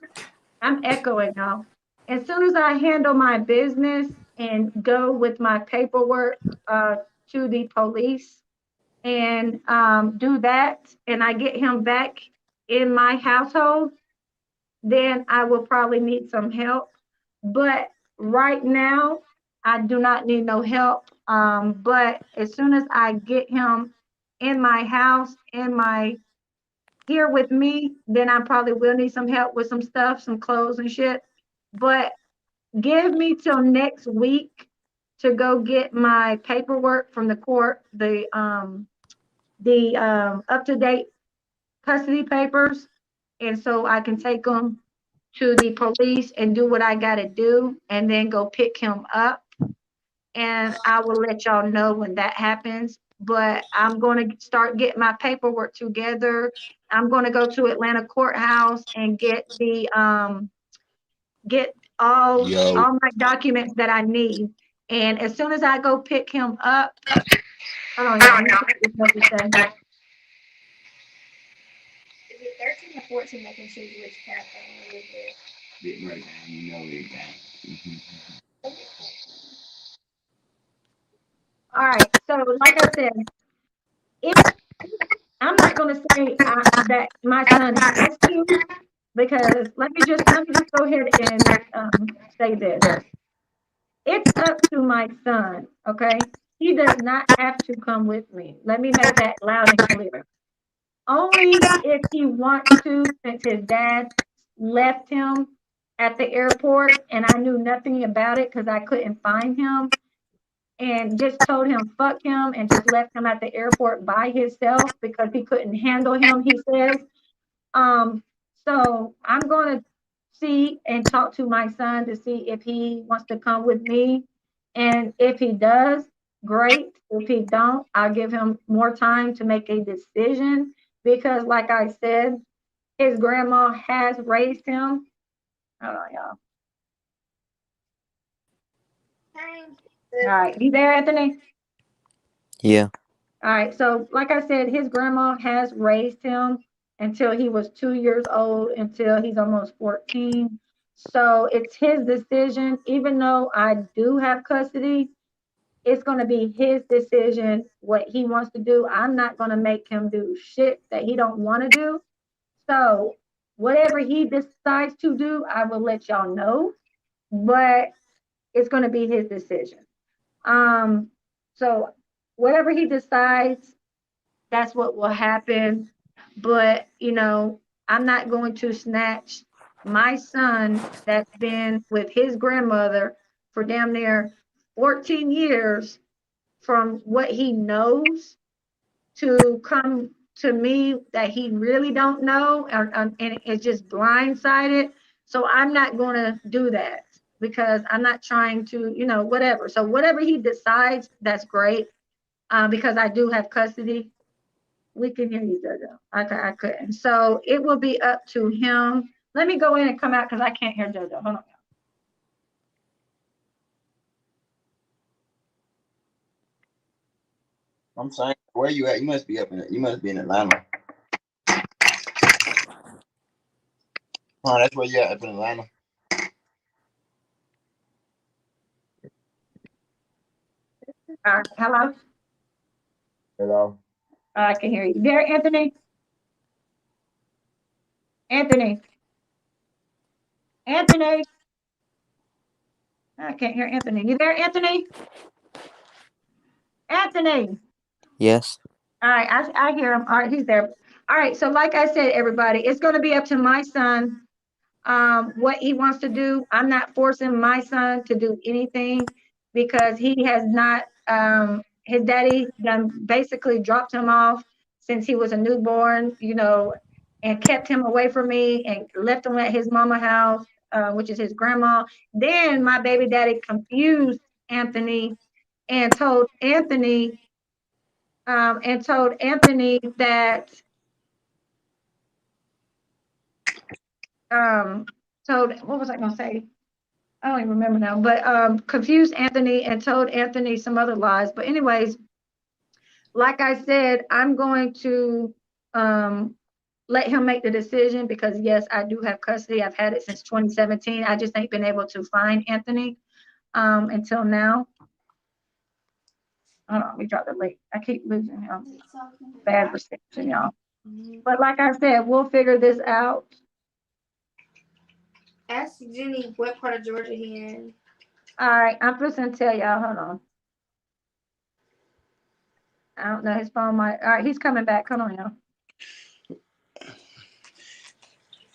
[SPEAKER 1] I'm echoing now. As soon as I handle my business and go with my paperwork to the police and do that, and I get him back in my household, then I will probably need some help. But right now, I do not need no help. But as soon as I get him in my house, in my here with me, then I probably will need some help with some stuff, some clothes and shit. But give me till next week to go get my paperwork from the court, the up to date custody papers, and so I can take them to the police and do what I got to do, and then go pick him up. And I will let y'all know when that happens. But I'm going to start getting my paperwork together. I'm going to go to Atlanta courthouse and get
[SPEAKER 4] Yo.
[SPEAKER 1] all my documents that I need. And as soon as I go pick him up, hold on, y'all. Let me see what this message says.
[SPEAKER 3] Is it 13 or 14 that can choose which path I want to live there?
[SPEAKER 5] Getting right now, you know it. Mm-hmm.
[SPEAKER 1] All right. So, like I said, if I'm not going to say that my son has to, because let me just go ahead and say this. It's up to my son. Okay. He does not have to come with me. Let me make that loud and clear. Only if he wants to, since his dad left him at the airport and I knew nothing about it because I couldn't find him, and just told him fuck him and just left him at the airport by himself because he couldn't handle him, he says. Um, so I'm going to see and talk to my son to see if he wants to come with me. And if he does, great. If he don't, I'll give him more time to make a decision because, like I said, his grandma has raised him. Hold on, y'all. All right, you there, Anthony?
[SPEAKER 2] Yeah.
[SPEAKER 1] All right, so like I said, his grandma has raised him until he was 2 years old, until he's almost 14. So it's his decision. Even though I do have custody, it's going to be his decision what he wants to do. I'm not going to make him do shit that he don't want to do. So whatever he decides to do, I will let y'all know, but it's going to be his decision. Um, so whatever he decides, that's what will happen. But, I'm not going to snatch my son that's been with his grandmother for damn near 14 years from what he knows to come to me that he really don't know and it's just blindsided. So I'm not going to do that because I'm not trying to, whatever. So whatever he decides, that's great because I do have custody. We can hear you, Jojo. I couldn't. So it will be up to him. Let me go in and come out because I can't hear JoJo. Hold on.
[SPEAKER 4] I'm saying, where you at? You must be you must be in Atlanta. Oh, that's where you at, up in Atlanta.
[SPEAKER 1] Hello?
[SPEAKER 4] Hello.
[SPEAKER 1] I can hear you. There, Anthony? Anthony? Anthony? I can't hear Anthony. You there, Anthony? Anthony?
[SPEAKER 2] Yes.
[SPEAKER 1] All right, I hear him. All right, he's there. All right, so like I said, everybody, it's going to be up to my son what he wants to do. I'm not forcing my son to do anything because he has not, his daddy done basically dropped him off since he was a newborn, you know, and kept him away from me and left him at his mama house, which is his grandma. Then my baby daddy confused Anthony and told Anthony that told what was I gonna say? I don't even remember now, but confused Anthony and told Anthony some other lies. But anyways, like I said, I'm going to let him make the decision because yes, I do have custody. I've had it since 2017. I just ain't been able to find Anthony until now. Hold on, we dropped the link. I keep losing him. Bad reception, y'all. But like I said, we'll figure this out.
[SPEAKER 3] Ask Jenny what part of Georgia he in.
[SPEAKER 1] All right, I'm just gonna tell y'all. Hold on. I don't know his phone might. All right, he's coming back. Hold on, y'all.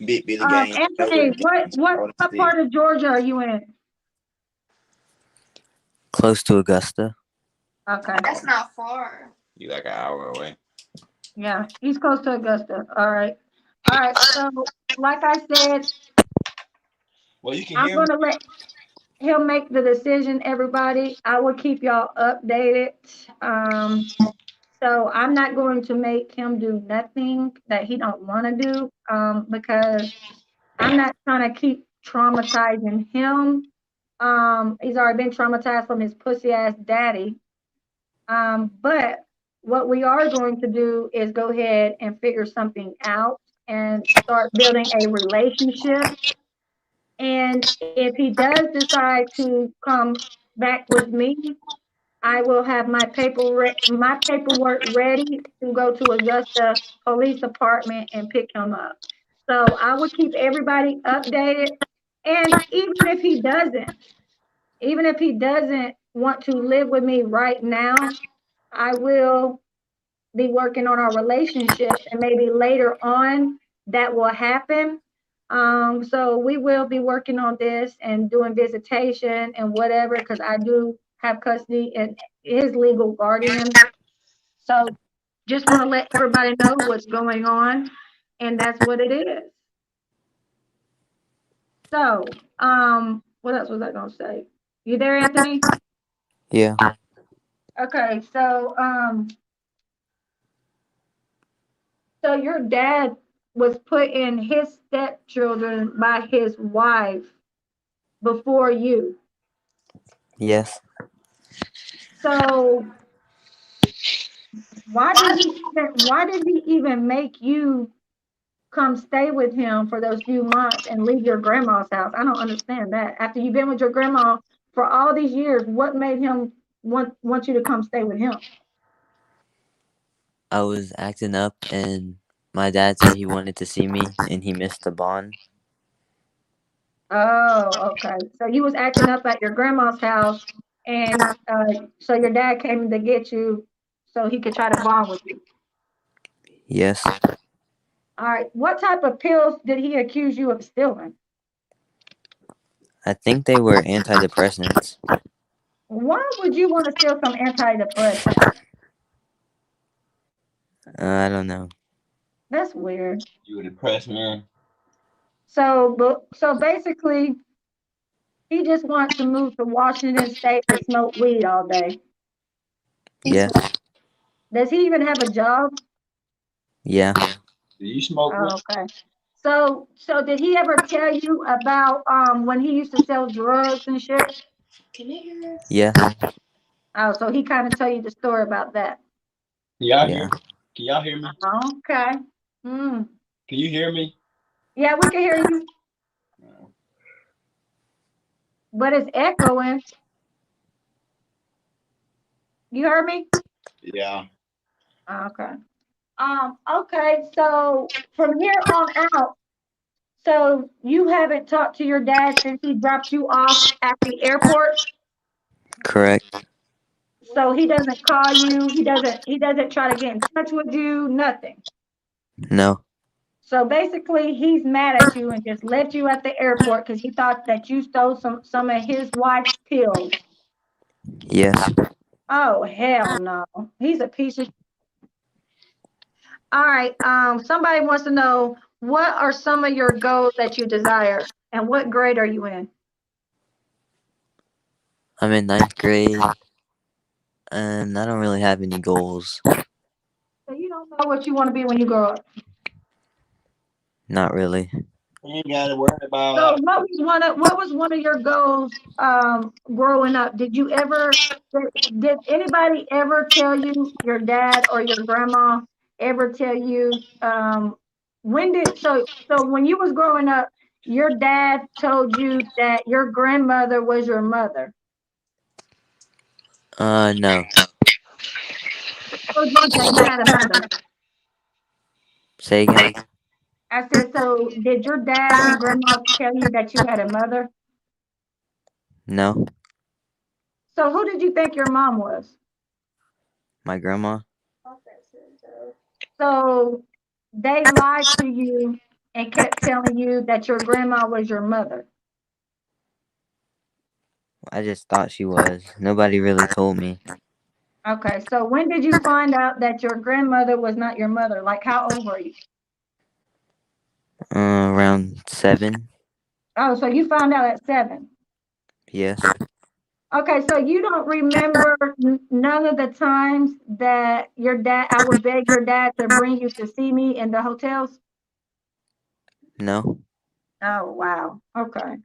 [SPEAKER 4] Big Billy gang.
[SPEAKER 1] Anthony, what part of Georgia are you in?
[SPEAKER 2] Close to Augusta.
[SPEAKER 1] Okay.
[SPEAKER 3] That's not far.
[SPEAKER 4] You like an hour away.
[SPEAKER 1] Yeah, he's close to Augusta. All right. All right. So, like I said,
[SPEAKER 4] Well, you can
[SPEAKER 1] I'm
[SPEAKER 4] hear me.
[SPEAKER 1] gonna let him make the decision. Everybody, I will keep y'all updated. So I'm not going to make him do nothing that he don't want to do. Because I'm not trying to keep traumatizing him. He's already been traumatized from his pussy ass daddy. But what we are going to do is go ahead and figure something out and start building a relationship. And if he does decide to come back with me, I will have my paperwork ready to go to Augusta Police Department and pick him up. So I will keep everybody updated. And even if he doesn't want to live with me right now, I will be working on our relationship and maybe later on that will happen. So we will be working on this and doing visitation and whatever, because I do have custody and his legal guardian. So just want to let everybody know what's going on, and that's what it is. So, what else was I gonna say? You there, Anthony?
[SPEAKER 2] Yeah.
[SPEAKER 1] Okay, so your dad was put in his stepchildren by his wife before you.
[SPEAKER 2] Yes.
[SPEAKER 1] So why did he even make you come stay with him for those few months and leave your grandma's house? I don't understand that. After you've been with your grandma for all these years, what made him want you to come stay with him?
[SPEAKER 2] I was acting up and my dad said he wanted to see me and he missed the bond.
[SPEAKER 1] Oh, okay. So you was acting up at your grandma's house, and so your dad came to get you so he could try to bond with you.
[SPEAKER 2] Yes.
[SPEAKER 1] All right. What type of pills did he accuse you of stealing?
[SPEAKER 2] I think they were antidepressants.
[SPEAKER 1] Why would you want to steal some antidepressant?
[SPEAKER 2] I don't know.
[SPEAKER 1] That's weird.
[SPEAKER 4] You a depressed man.
[SPEAKER 1] So basically, he just wants to move to Washington State to smoke weed all day.
[SPEAKER 2] Yes.
[SPEAKER 1] Does he even have a job?
[SPEAKER 2] Yeah.
[SPEAKER 4] Do you smoke weed?
[SPEAKER 1] Oh, okay. So did he ever tell you about when he used to sell drugs and shit?
[SPEAKER 3] Can you hear us?
[SPEAKER 2] Yeah,
[SPEAKER 1] Oh, so he kind of tell you the story about that.
[SPEAKER 5] Can y'all
[SPEAKER 2] yeah.
[SPEAKER 5] hear? Can y'all hear me?
[SPEAKER 1] Okay. Hmm.
[SPEAKER 5] Can you hear me?
[SPEAKER 1] Yeah, we can hear you,
[SPEAKER 5] No.
[SPEAKER 1] but it's echoing. You heard me?
[SPEAKER 5] Yeah.
[SPEAKER 1] Okay. Okay, so from here on out, so you haven't talked to your dad since he dropped you off at the airport?
[SPEAKER 2] Correct.
[SPEAKER 1] So he doesn't call you, he doesn't try to get in touch with you, nothing.
[SPEAKER 2] No.
[SPEAKER 1] So basically he's mad at you and just left you at the airport because he thought that you stole some of his wife's pills.
[SPEAKER 2] Yes.
[SPEAKER 1] Oh hell no. He's a piece of. All right. Somebody wants to know what are some of your goals that you desire and what grade are you in?
[SPEAKER 2] I'm in ninth grade, and I don't really have any goals.
[SPEAKER 1] So you don't know what you want to be when you grow up.
[SPEAKER 2] Not really.
[SPEAKER 5] You ain't gotta worry
[SPEAKER 1] So
[SPEAKER 5] about.
[SPEAKER 1] what was one of your goals growing up? Did anybody ever tell you, your dad or your grandma ever tell you so when you was growing up, your dad told you that your grandmother was your mother.
[SPEAKER 2] No.
[SPEAKER 1] Told you that you had a mother.
[SPEAKER 2] Say again.
[SPEAKER 1] I said, so did your dad and grandma tell you that you had a mother?
[SPEAKER 2] No.
[SPEAKER 1] So who did you think your mom was?
[SPEAKER 2] My grandma.
[SPEAKER 1] So they lied to you and kept telling you that your grandma was your mother.
[SPEAKER 2] I just thought she was. Nobody really told me.
[SPEAKER 1] Okay, so when did you find out that your grandmother was not your mother? Like, how old were you?
[SPEAKER 2] Around 7.
[SPEAKER 1] Oh, so you found out at 7.
[SPEAKER 2] Yes.
[SPEAKER 1] Okay, so you don't remember none of the times that I would beg your dad to bring you to see me in the hotels?
[SPEAKER 2] No.
[SPEAKER 1] Oh, wow. Okay.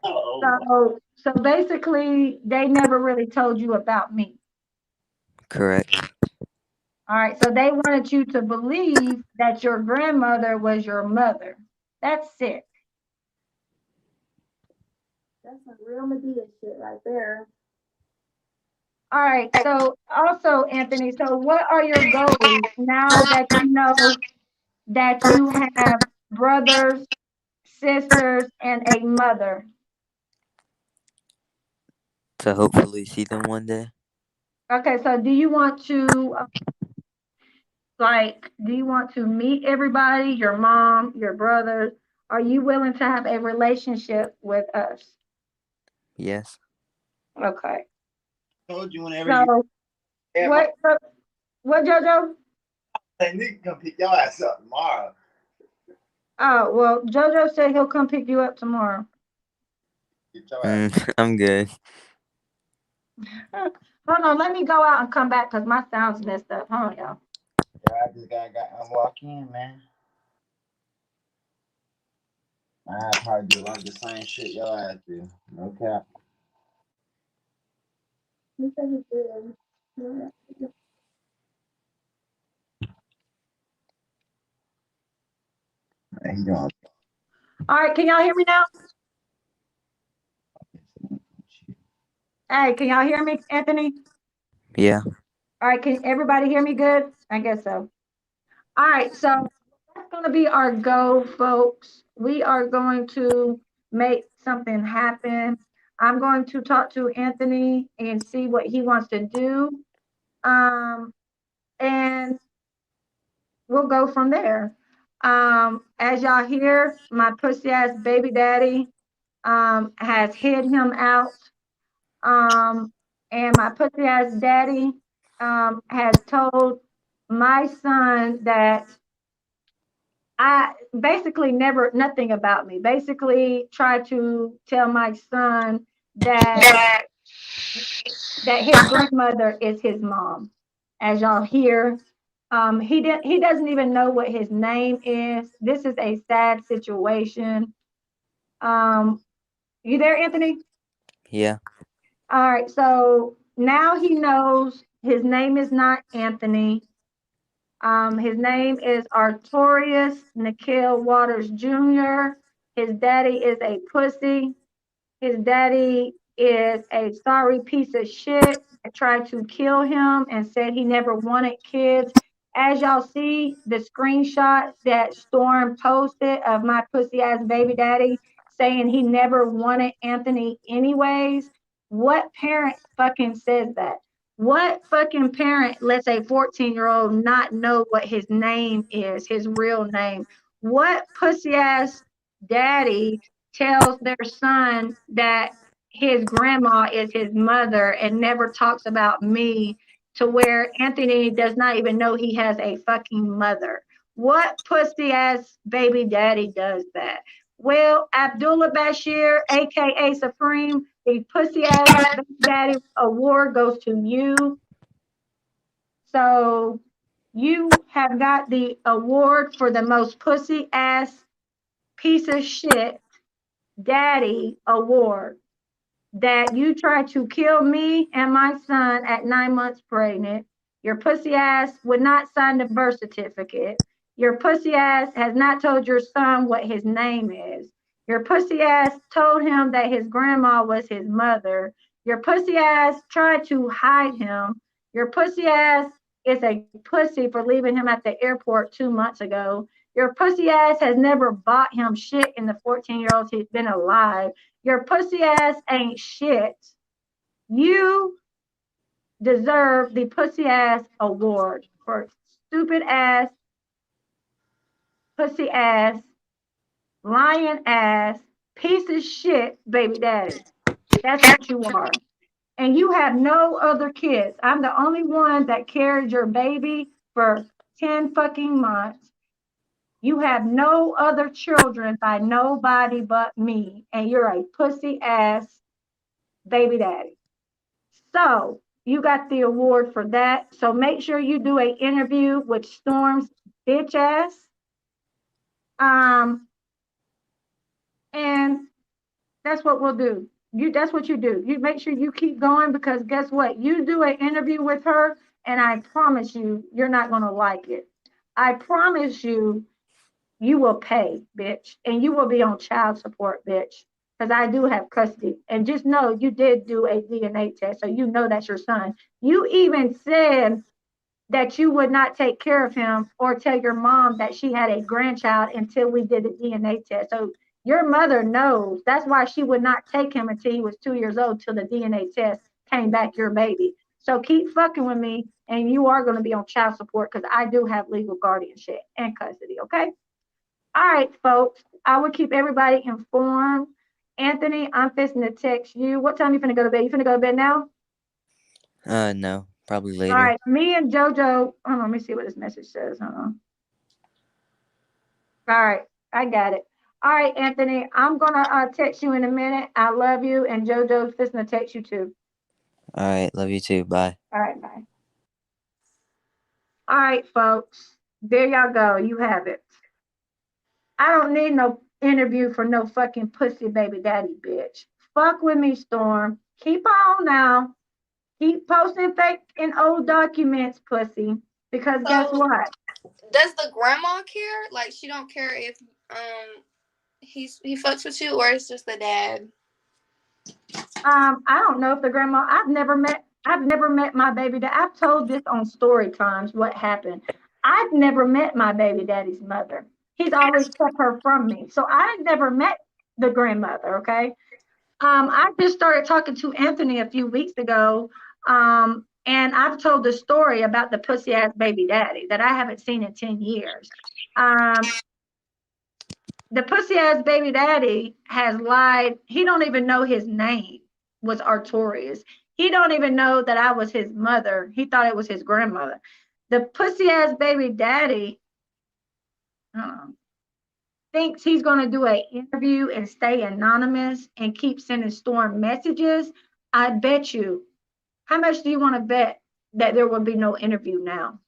[SPEAKER 5] Oh,
[SPEAKER 1] So basically, they never really told you about me.
[SPEAKER 2] Correct.
[SPEAKER 1] All right, so they wanted you to believe that your grandmother was your mother. That's sick. That's some real Medea shit right there. All right, so also, Anthony, so what are your goals now that you know that you have brothers, sisters, and a mother?
[SPEAKER 2] To hopefully see them one day.
[SPEAKER 1] Okay, so do you want to meet everybody, your mom, your brothers? Are you willing to have a relationship with us?
[SPEAKER 2] Yes.
[SPEAKER 1] Okay.
[SPEAKER 5] told you whenever you
[SPEAKER 1] So
[SPEAKER 5] have my
[SPEAKER 1] what Jojo?
[SPEAKER 5] thing, nigga come pick your ass up tomorrow.
[SPEAKER 1] Oh, well, Jojo said he'll come pick you up tomorrow.
[SPEAKER 5] Get your ass.
[SPEAKER 2] I'm good.
[SPEAKER 1] Hold on, let me go out and come back because my sound's messed up. Hold on, y'all.
[SPEAKER 5] Yeah, I just got walk in, man. I probably do a lot of the same shit your ass do. No cap. Man, he doing.
[SPEAKER 1] All right, can y'all hear me now? Hey, can y'all hear me, Anthony?
[SPEAKER 2] Yeah.
[SPEAKER 1] All right, can everybody hear me good? I guess so. All right, so that's going to be our goal, folks. We are going to make something happen. I'm going to talk to Anthony and see what he wants to do. And we'll go from there. As y'all hear, my pussy ass baby daddy has hid him out. Um, and my pussy ass daddy has told my son that I basically never nothing about me. Basically, try to tell my son that his grandmother is his mom. As y'all hear, He doesn't even know what his name is. This is a sad situation. Um, you there, Anthony?
[SPEAKER 2] Yeah.
[SPEAKER 1] All right, so now he knows his name is not Anthony. His name is Artorius Nikhil Waters Jr. His daddy is a pussy. His daddy is a sorry piece of shit that tried to kill him and said he never wanted kids. As y'all see, the screenshot that Storm posted of my pussy ass baby daddy saying he never wanted Anthony anyways. What parent fucking says that? What fucking parent lets a 14-year-old not know what his name is, his real name? What pussy ass daddy tells their son that his grandma is his mother and never talks about me, to where Anthony does not even know he has a fucking mother? What pussy ass baby daddy does that? Well, Abdullah Bashir, aka Supreme, the pussy ass baby daddy award goes to you. So you have got the award for the most pussy ass piece of shit daddy award, that you tried to kill me and my son at 9 months pregnant. Your pussy ass would not sign the birth certificate. Your pussy ass has not told your son what his name is. Your pussy ass told him that his grandma was his mother. Your pussy ass tried to hide him. Your pussy ass is a pussy for leaving him at the airport 2 months ago. Your pussy ass has never bought him shit in the 14 years he's been alive. Your pussy ass ain't shit. You deserve the pussy ass award for stupid ass, pussy ass, lying ass, piece of shit, baby daddy. That's what you are. And you have no other kids. I'm the only one that carried your baby for 10 fucking months. You have no other children by nobody but me. And you're a pussy ass baby daddy. So you got the award for that. So make sure you do an interview with Storm's bitch ass. Um, and that's what we'll do. That's what you do. You make sure you keep going, because guess what? You do an interview with her, and I promise you, you're not gonna like it. I promise you, you will pay, bitch, and you will be on child support, bitch, because I do have custody. And just know you did do a DNA test, so you know that's your son. You even said that you would not take care of him or tell your mom that she had a grandchild until we did the DNA test. So your mother knows. That's why she would not take him until he was 2 years old, till the DNA test came back your baby. So keep fucking with me, and you are going to be on child support, because I do have legal guardianship and custody, okay? All right, folks. I will keep everybody informed. Anthony, I'm fixing to text you. What time you finna go to bed? You finna go to bed now?
[SPEAKER 2] No, probably
[SPEAKER 1] All
[SPEAKER 2] later.
[SPEAKER 1] right. Me and JoJo. Hold on, let me see what this message says. Hold on. All right. I got it. All right, Anthony. I'm gonna text you in a minute. I love you, and JoJo's fixing to text you too.
[SPEAKER 2] All right, love you too. Bye.
[SPEAKER 1] All right, bye. All right, folks. There y'all go. You have it. I don't need no interview for no fucking pussy baby daddy bitch. Fuck with me, Storm. Keep on now. Keep posting fake and old documents, pussy. Because guess
[SPEAKER 3] So
[SPEAKER 1] what?
[SPEAKER 3] does the grandma care? Like she don't care if he fucks with you, or it's just the dad?
[SPEAKER 1] I don't know if the grandma. I've never met my baby dad. I've told this on story times what happened. I've never met my baby daddy's mother. He's always kept her from me. So I never met the grandmother. Okay. I just started talking to Anthony a few weeks ago. And I've told the story about the pussy ass baby daddy that I haven't seen in 10 years. Um, the pussy ass baby daddy has lied. He don't even know his name was Artorius. He don't even know that I was his mother. He thought it was his grandmother. The pussy ass baby daddy thinks he's going to do an interview and stay anonymous and keep sending Storm messages. I bet you. How much do you want to bet that there will be no interview now?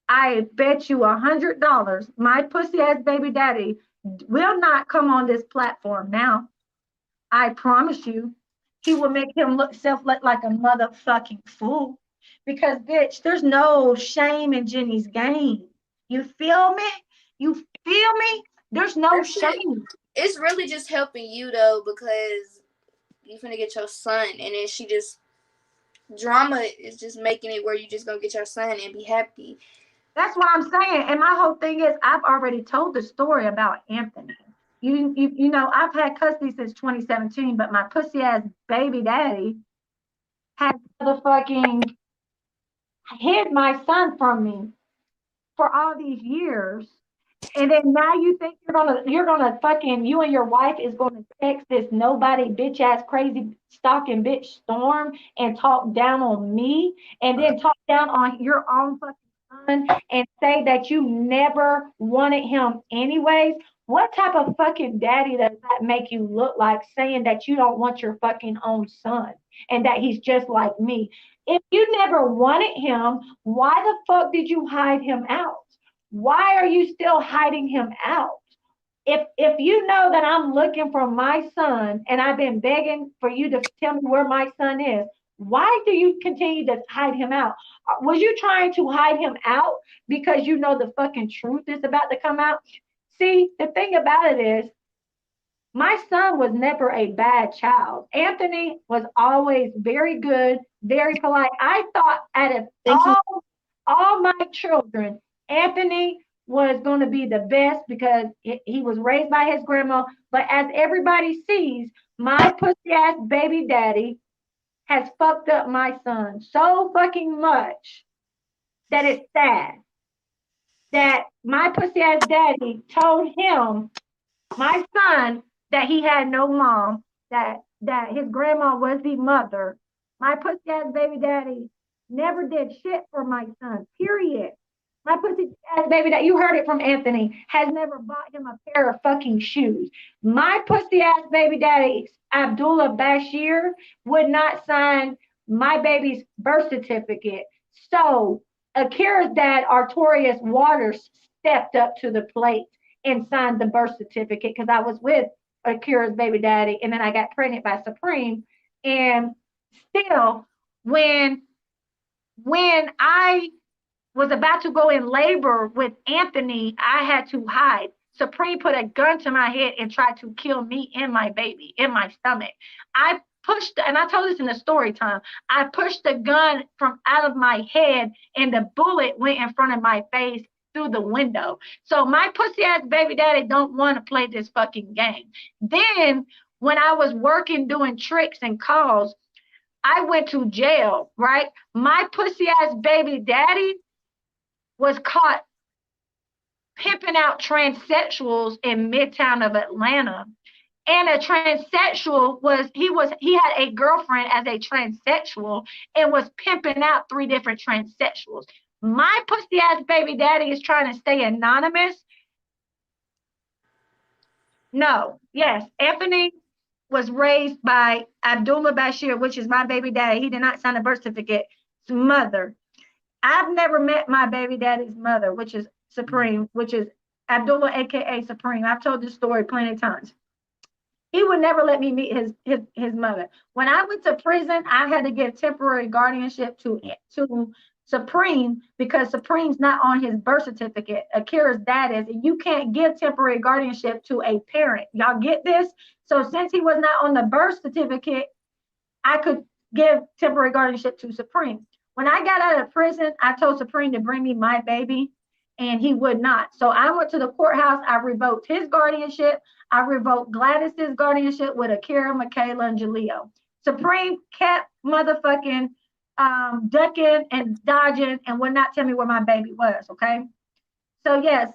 [SPEAKER 1] I bet you $100 my pussy ass baby daddy will not come on this platform now. I promise you, he will make him look like a motherfucking fool. Because bitch, there's no shame in Jenny's game. You feel me? You feel me? There's no
[SPEAKER 3] That's it.
[SPEAKER 1] shame.
[SPEAKER 3] It's really just helping you though, because you finna get your son, and then she just drama is just making it where you just gonna get your son and be happy.
[SPEAKER 1] That's what I'm saying. And my whole thing is I've already told the story about Anthony. You know, I've had custody since 2017, but my pussy ass baby daddy has motherfucking hid my son from me for all these years. And then now you think you're gonna fucking you and your wife is gonna text this nobody bitch ass crazy stalking bitch Storm and talk down on me and then talk down on your own fucking son and say that you never wanted him anyways. What type of fucking daddy does that make you look like, saying that you don't want your fucking own son and that he's just like me? If you never wanted him, why the fuck did you hide him out? Why are you still hiding him out? If you know that I'm looking for my son and I've been begging for you to tell me where my son is, why do you continue to hide him out? Was you trying to hide him out because you know the fucking truth is about to come out? See, the thing about it is, my son was never a bad child. Anthony was always very good, very polite. I thought out of
[SPEAKER 3] Thank you.
[SPEAKER 1] all my children, Anthony was going to be the best because he was raised by his grandma. But as everybody sees, my pussy ass baby daddy has fucked up my son so fucking much that it's sad that my pussy ass daddy told him, my son, that he had no mom, that his grandma was the mother. My pussy ass baby daddy never did shit for my son, period. My pussy ass baby daddy, you heard it from Anthony, has never bought him a pair of fucking shoes. My pussy ass baby daddy, Abdullah Bashir, would not sign my baby's birth certificate. So Akira's dad, Artorius Waters, stepped up to the plate and signed the birth certificate because I was with Akira's baby daddy, and then I got pregnant by Supreme. And still, when I was about to go in labor with Anthony, I had to hide. Supreme put a gun to my head and tried to kill me and my baby in my stomach. I pushed, and I told this in the story time, I pushed the gun from out of my head and the bullet went in front of my face through the window. So my pussy ass baby daddy don't want to play this fucking game. Then when I was working doing tricks and calls, I went to jail, right? My pussy ass baby daddy was caught pimping out transsexuals in Midtown of Atlanta. And a transsexual he had a girlfriend as a transsexual and was pimping out 3 different transsexuals. My pussy ass baby daddy is trying to stay anonymous. No, yes, Anthony was raised by Abdullah Bashir, which is my baby daddy. He did not sign a birth certificate. His mother. I've never met my baby daddy's mother, which is Supreme, which is Abdullah, aka Supreme. I've told this story plenty of times. He would never let me meet his mother. When I went to prison, I had to give temporary guardianship to Supreme because Supreme's not on his birth certificate. Akira's dad is, and you can't give temporary guardianship to a parent. Y'all get this? So since he was not on the birth certificate, I could give temporary guardianship to Supreme. When I got out of prison, I told Supreme to bring me my baby, and he would not. So I went to the courthouse. I revoked his guardianship. I revoked Gladys's guardianship with Akira, Michaela, and Jaleo. Supreme kept motherfucking ducking and dodging and would not tell me where my baby was, okay? So yes,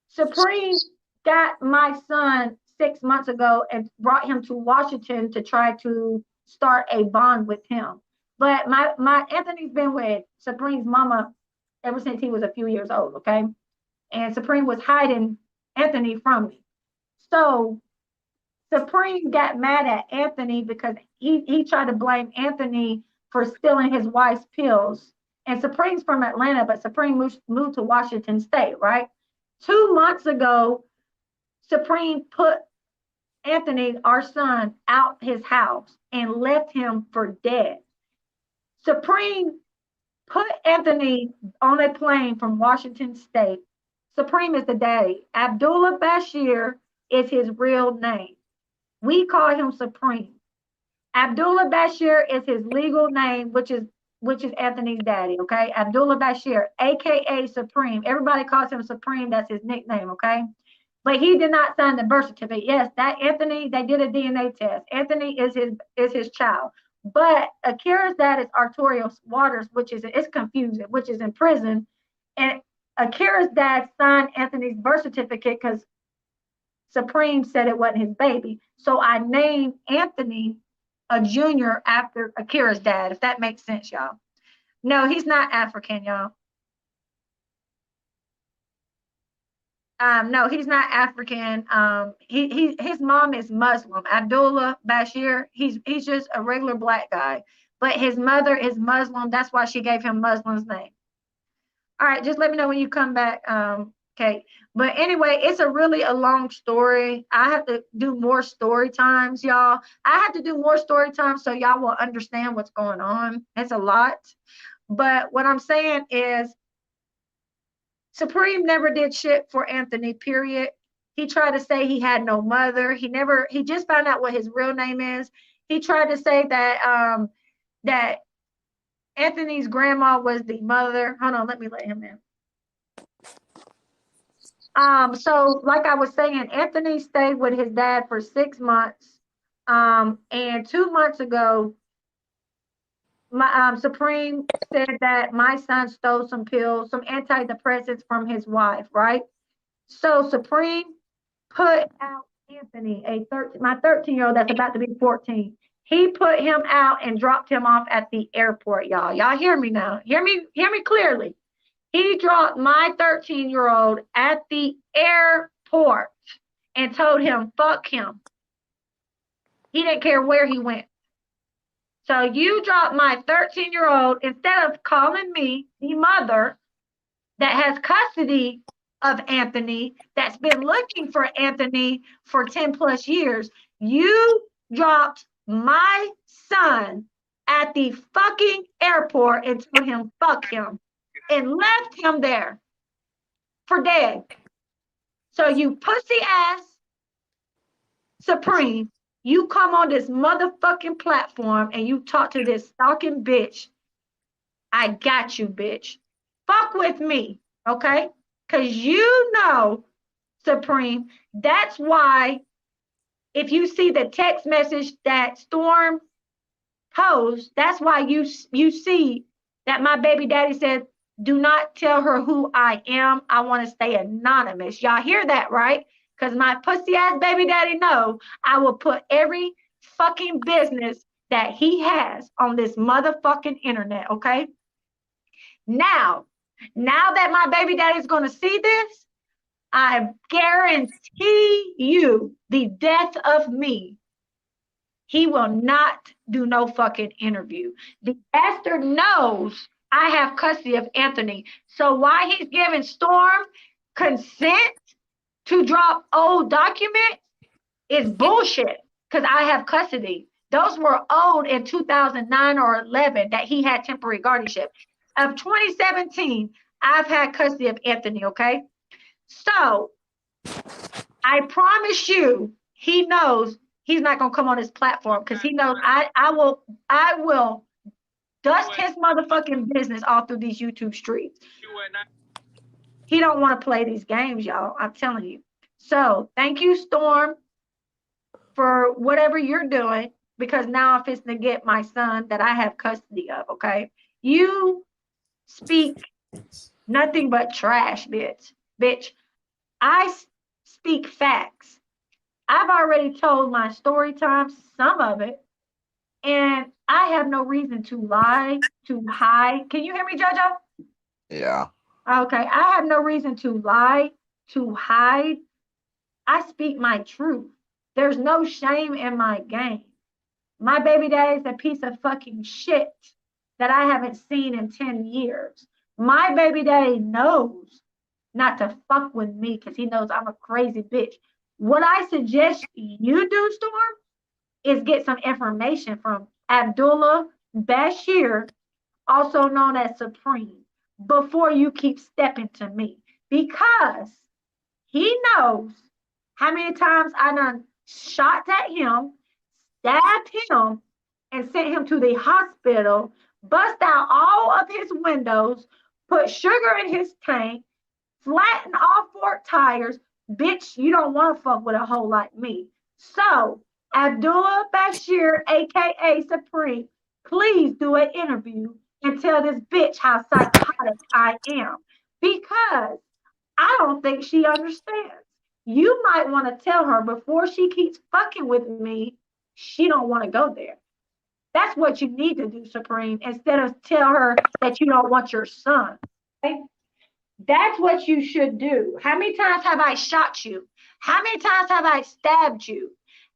[SPEAKER 1] Supreme got my son 6 months ago and brought him to Washington to try to start a bond with him. But my Anthony's been with Supreme's mama ever since he was a few years old, okay? And Supreme was hiding Anthony from me. So Supreme got mad at Anthony because he tried to blame Anthony for stealing his wife's pills And Supreme's from Atlanta, but Supreme moved to Washington State, right? 2 months ago, Supreme put Anthony, our son, out his house and left him for dead. Supreme put Anthony on a plane from Washington State. Supreme is the daddy. Abdullah Bashir is his real name. We call him Supreme. Abdullah Bashir is his legal name, which is Anthony's daddy, okay? Abdullah Bashir, aka Supreme. Everybody calls him Supreme. That's his nickname, okay? But he did not sign the birth certificate. Yes, that Anthony, they did a DNA test. Anthony is his child. But Akira's dad is Arturo Waters, it's confusing, which is in prison. And Akira's dad signed Anthony's birth certificate because Supreme said it wasn't his baby. So I named Anthony a junior after Akira's dad, if that makes sense, y'all. No, he's not African, y'all. No, he's not African. His mom is Muslim. Abdullah Bashir, he's just a regular black guy. But his mother is Muslim. That's why she gave him Muslim's name. All right, just let me know when you come back, Kate. But anyway, it's a long story. I have to do more story times, y'all. I have to do more story times so y'all will understand what's going on. It's a lot. But what I'm saying is, Supreme never did shit for Anthony, period. He tried to say he had no mother. He just found out what his real name is. He tried to say that that Anthony's grandma was the mother. Hold on, let me let him in. So like I was saying, Anthony stayed with his dad for 6 months. And 2 months ago, my Supreme said that my son stole some pills, some antidepressants from his wife, right? So Supreme put out Anthony, my 13-year-old that's about to be 14. He put him out and dropped him off at the airport, y'all. Y'all hear me now? Hear me clearly. He dropped my 13-year-old at the airport and told him, fuck him. He didn't care where he went. So you dropped my 13-year-old instead of calling me the mother that has custody of Anthony, that's been looking for Anthony for 10 plus years. You dropped my son at the fucking airport and told him, fuck him, and left him there for dead. So you pussy ass Supreme, you come on this motherfucking platform and you talk to this stalking bitch. I got you, bitch. Fuck with me, okay? Because you know, Supreme, that's why if you see the text message that Storm posed, that's why you see that my baby daddy said, do not tell her who I am. I want to stay anonymous. Y'all hear that, right? Because my pussy ass baby daddy know I will put every fucking business that he has on this motherfucking internet, okay? Now that my baby daddy's going to see this, I guarantee you the death of me, he will not do no fucking interview. The bastard knows I have custody of Anthony. So why he's giving Storm consent to drop old documents is bullshit, because I have custody. Those were old in 2009 or 11 that he had temporary guardianship. Of 2017, I've had custody of Anthony, okay? So I promise you, he knows he's not gonna come on his platform because he knows I will dust his motherfucking business all through these YouTube streets. He don't want to play these games, y'all. I'm telling you. So thank you, Storm, for whatever you're doing, because now I'm fixing to get my son that I have custody of, okay? You speak nothing but trash, bitch. Bitch, I speak facts. I've already told my story time, some of it, and I have no reason to lie, to hide. Can you hear me, JoJo?
[SPEAKER 4] Yeah.
[SPEAKER 1] Okay, I have no reason to lie, to hide. I speak my truth. There's no shame in my game. My baby daddy's a piece of fucking shit. that I haven't seen in 10 years. My baby daddy knows not to fuck with me because he knows I'm a crazy bitch. What I suggest you do, Storm, is get some information from Abdullah Bashir, also known as Supreme, before you keep stepping to me. Because he knows how many times I done shot at him, stabbed him, and sent him to the hospital, bust out all of his windows, put sugar in his tank, flatten all four tires. Bitch, you don't want to fuck with a hoe like me. So, Abdullah Bashir, aka Supreme, please do an interview and tell this bitch how psychotic I am. Because I don't think she understands. You might want to tell her before she keeps fucking with me, she don't want to go there. That's what you need to do, Supreme, instead of tell her that you don't want your son. Okay? That's what you should do. How many times have I shot you? How many times have I stabbed you?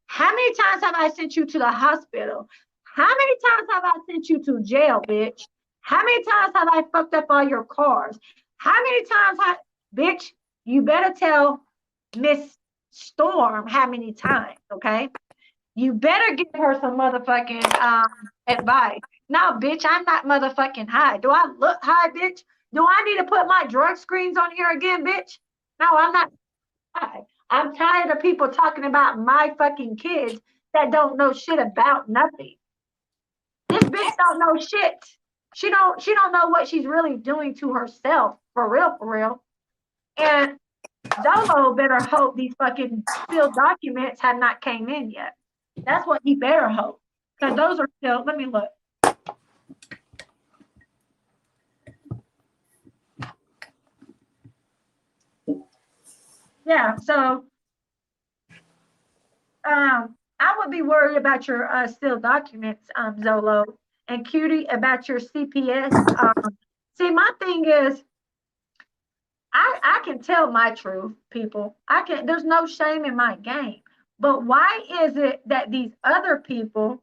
[SPEAKER 1] How many times have I sent you to the hospital? How many times have I sent you to jail, bitch? How many times have I fucked up all your cars? How many times bitch, you better tell Miss Storm how many times, okay? You better give her some motherfucking advice. No, bitch, I'm not motherfucking high. Do I look high, bitch? Do I need to put my drug screens on here again, bitch? No, I'm not high. I'm tired of people talking about my fucking kids that don't know shit about nothing. This bitch don't know shit. She don't know what she's really doing to herself, for real, for real. And Dolo better hope these fucking sealed documents have not came in yet. That's what he better hope. Because those are still, let me look. Yeah, so I would be worried about your sealed documents, Zolo, and Cutie about your CPS. See, my thing is, I can tell my truth, people. I can. There's no shame in my game. But why is it that these other people?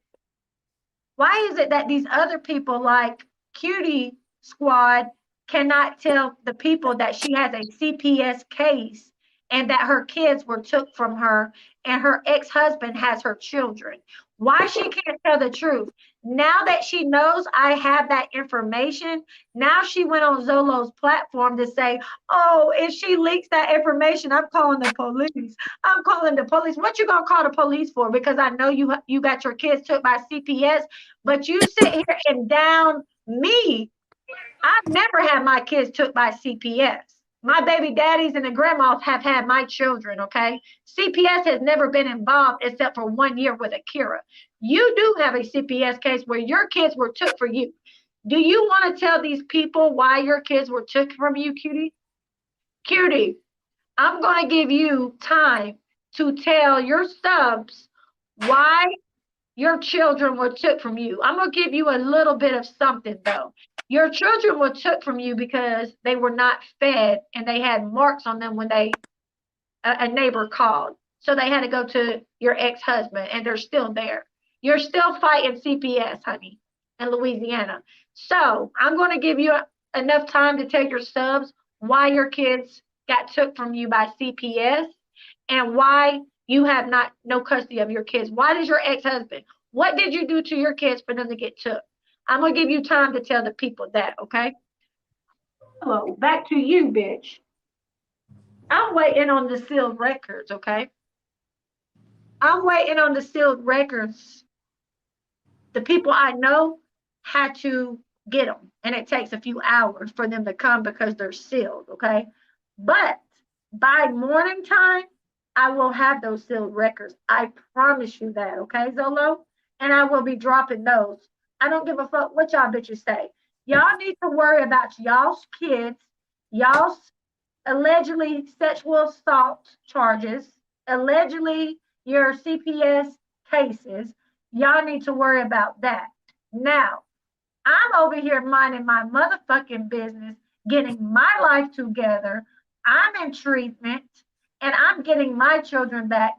[SPEAKER 1] Why is it that these other people, like Cutie Squad, cannot tell the people that she has a CPS case and that her kids were took from her and her ex-husband has her children? Why she can't tell the truth? Now that she knows I have that information, now she went on Zolo's platform to say, oh, if she leaks that information, I'm calling the police. I'm calling the police. What you gonna call the police for? Because I know you got your kids took by CPS, but you sit here and down me. I've never had my kids took by CPS. My baby daddies and the grandmas have had my children, okay? CPS has never been involved except for 1 year with Akira. You do have a CPS case where your kids were took for you. Do you want to tell these people why your kids were took from you, Cutie? Cutie, I'm going to give you time to tell your subs why your children were took from you. I'm going to give you a little bit of something, though. Your children were took from you because they were not fed and they had marks on them when a neighbor called. So they had to go to your ex-husband and they're still there. You're still fighting CPS, honey, in Louisiana. So I'm going to give you enough time to tell your subs why your kids got took from you by CPS and why you have no custody of your kids. Why does your ex-husband? What did you do to your kids for them to get took? I'm going to give you time to tell the people that, okay? Hello, back to you, bitch. I'm waiting on the sealed records, okay? I'm waiting on the sealed records. The people I know had to get them, and it takes a few hours for them to come because they're sealed, okay? But by morning time, I will have those sealed records. I promise you that, okay, Zolo? And I will be dropping those. I don't give a fuck what y'all bitches say. Y'all need to worry about y'all's kids, y'all's allegedly sexual assault charges, allegedly your CPS cases. Y'all need to worry about that. Now, I'm over here minding my motherfucking business, getting my life together. I'm in treatment and I'm getting my children back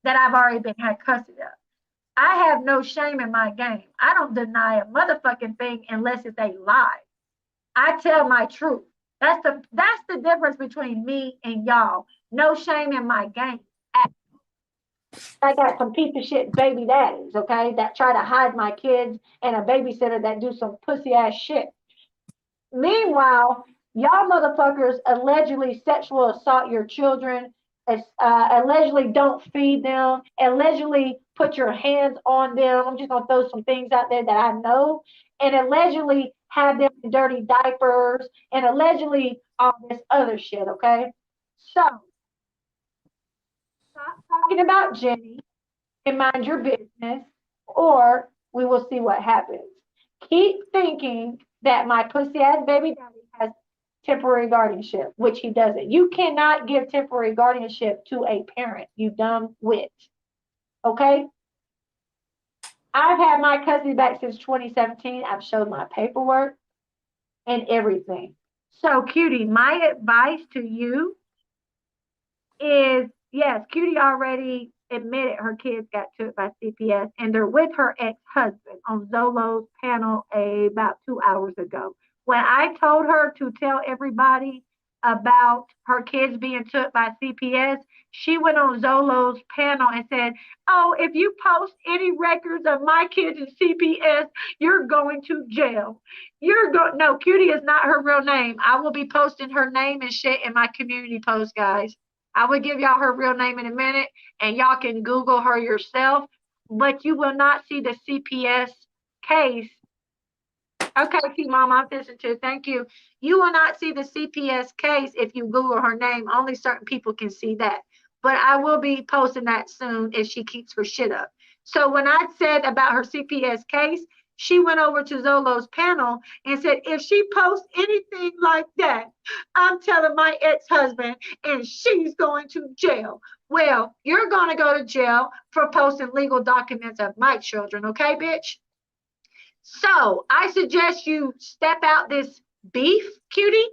[SPEAKER 1] that I've already been had custody of. I have no shame in my game. I don't deny a motherfucking thing unless it's a lie. I tell my truth. That's the difference between me and y'all. No shame in my game. I got some piece of shit baby daddies, okay, that try to hide my kids and a babysitter that do some pussy ass shit. Meanwhile, y'all motherfuckers allegedly sexual assault your children, allegedly don't feed them, allegedly put your hands on them. I'm just gonna throw some things out there that I know, and allegedly have them in dirty diapers, and allegedly all this other shit. Okay, so stop talking about Jenny and mind your business, or we will see what happens. Keep thinking that my pussy ass baby daddy has temporary guardianship, which he doesn't. You cannot give temporary guardianship to a parent, you dumb witch. Okay? I've had my custody back since 2017. I've showed my paperwork and everything. So, cutie, my advice to you is yes, Cutie already admitted her kids got took by CPS, and they're with her ex-husband on Zolo's panel about 2 hours ago. When I told her to tell everybody about her kids being took by CPS, she went on Zolo's panel and said, "Oh, if you post any records of my kids in CPS, you're going to jail. You're going." No, Cutie is not her real name. I will be posting her name and shit in my community post, guys. I will give y'all her real name in a minute, and y'all can Google her yourself, but you will not see the CPS case. Okay, T-Mom, I'm listening to. Thank you. You will not see the CPS case if you Google her name. Only certain people can see that. But I will be posting that soon if she keeps her shit up. So when I said about her CPS case, she went over to Zolo's panel and said, if she posts anything like that, I'm telling my ex-husband and she's going to jail. Well, you're going to go to jail for posting legal documents of my children, okay, bitch? So I suggest you step out this beef, cutie,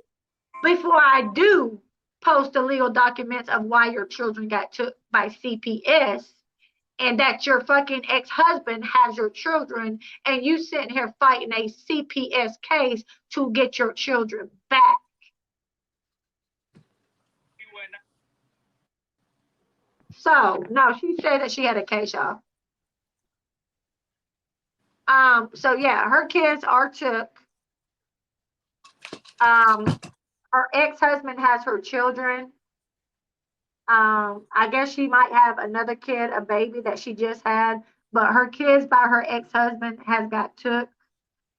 [SPEAKER 1] before I do post the legal documents of why your children got took by CPS and that your fucking ex-husband has your children and you sitting here fighting a CPS case to get your children back. So, no, she said that she had a case, y'all. So yeah, her kids are took. Her ex-husband has her children. I guess she might have another kid, a baby that she just had, but her kids by her ex-husband has got took.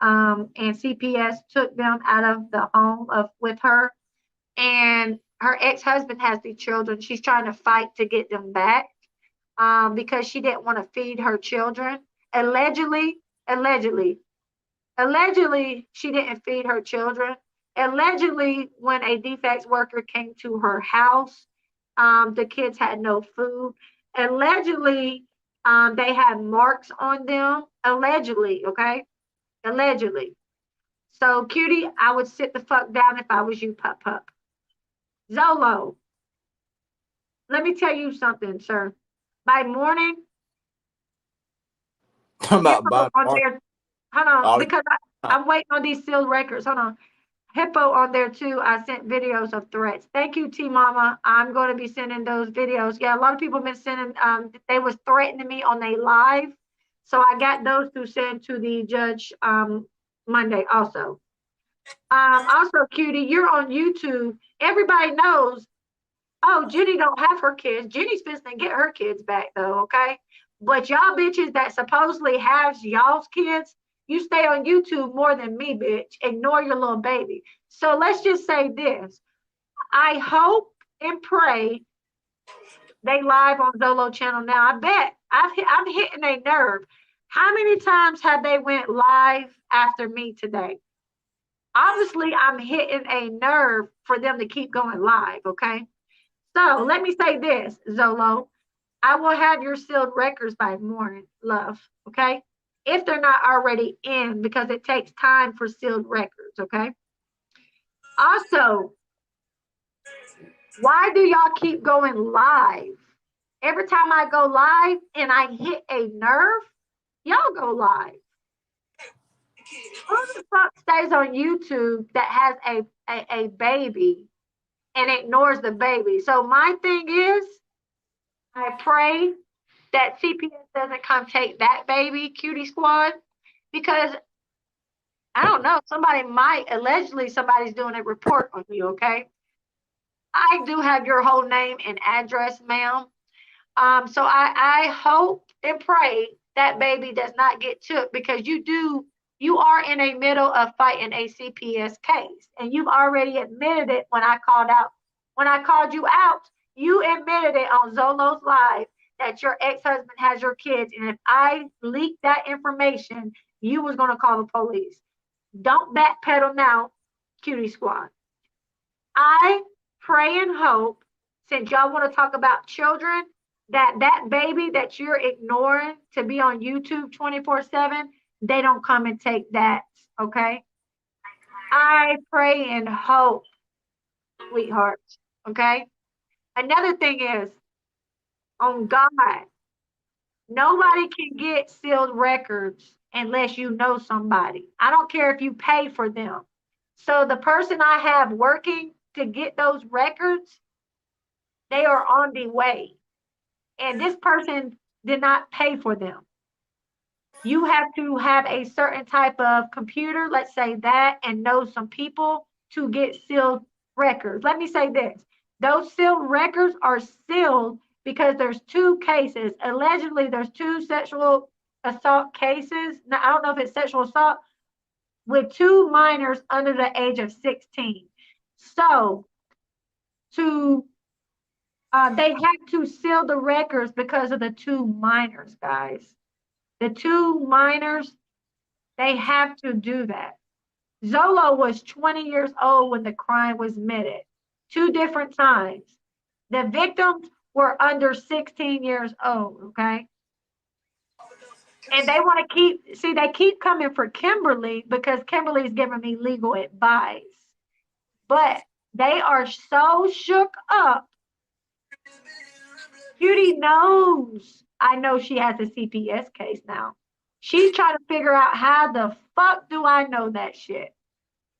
[SPEAKER 1] And CPS took them out of the home with her. And her ex-husband has the children. She's trying to fight to get them back because she didn't want to feed her children. Allegedly, she didn't feed her children. Allegedly, when a defects worker came to her house, the kids had no food. Allegedly, they had marks on them. Allegedly, okay? Allegedly. So, cutie, I would sit the fuck down if I was you, pup. Zolo, let me tell you something, sir. By morning,
[SPEAKER 4] About
[SPEAKER 1] on there, hold on, because I'm waiting on these sealed records. Hold on. Hippo on there too. I sent videos of threats. Thank you, T Mama. I'm going to be sending those videos. Yeah, a lot of people have been sending, they was threatening me on their live. So I got those to send to the judge Monday also. Also, cutie, you're on YouTube. Everybody knows, oh, Jenny don't have her kids. Jenny's supposed to get her kids back though, okay? But y'all bitches that supposedly has y'all's kids, you stay on YouTube more than me, bitch. Ignore your little baby. So let's just say this. I hope and pray they live on Zolo channel now. I bet I'm hitting a nerve. How many times have they went live after me today? Obviously, I'm hitting a nerve for them to keep going live, okay? So let me say this, Zolo. I will have your sealed records by morning, love, okay? If they're not already in, because it takes time for sealed records, okay? Also, why do y'all keep going live? Every time I go live and I hit a nerve, Y'all go live. Who the fuck stays on YouTube that has a baby and ignores the baby? So my thing is, I pray that CPS doesn't come take that baby, cutie squad, because I don't know, allegedly somebody's doing a report on you, okay? I do have your whole name and address, ma'am. So I hope and pray that baby does not get took, because you are in a middle of fighting a CPS case, and you've already admitted it when I called you out. You admitted it on Zolo's live that your ex-husband has your kids, and if I leaked that information, you was gonna call the police. Don't backpedal now, cutie squad. I pray and hope, since y'all want to talk about children, that baby that you're ignoring to be on YouTube 24/7, they don't come and take that, okay? I pray and hope, sweethearts, okay? Another thing is, on God, nobody can get sealed records unless you know somebody. I don't care if you pay for them. So the person I have working to get those records, they are on the way. And this person did not pay for them. You have to have a certain type of computer, let's say that, and know some people to get sealed records. Let me say this. Those sealed records are sealed because there's two cases. Allegedly, there's two sexual assault cases. Now, I don't know if it's sexual assault, with two minors under the age of 16. So they have to seal the records because of the two minors, guys. The two minors, they have to do that. Zolo was 20 years old when the crime was committed, two different times. The victims were under 16 years old, okay? And they want to they keep coming for Kimberly because Kimberly's giving me legal advice. But they are so shook up. Judy knows. I know she has a CPS case now. She's trying to figure out, how the fuck do I know that shit?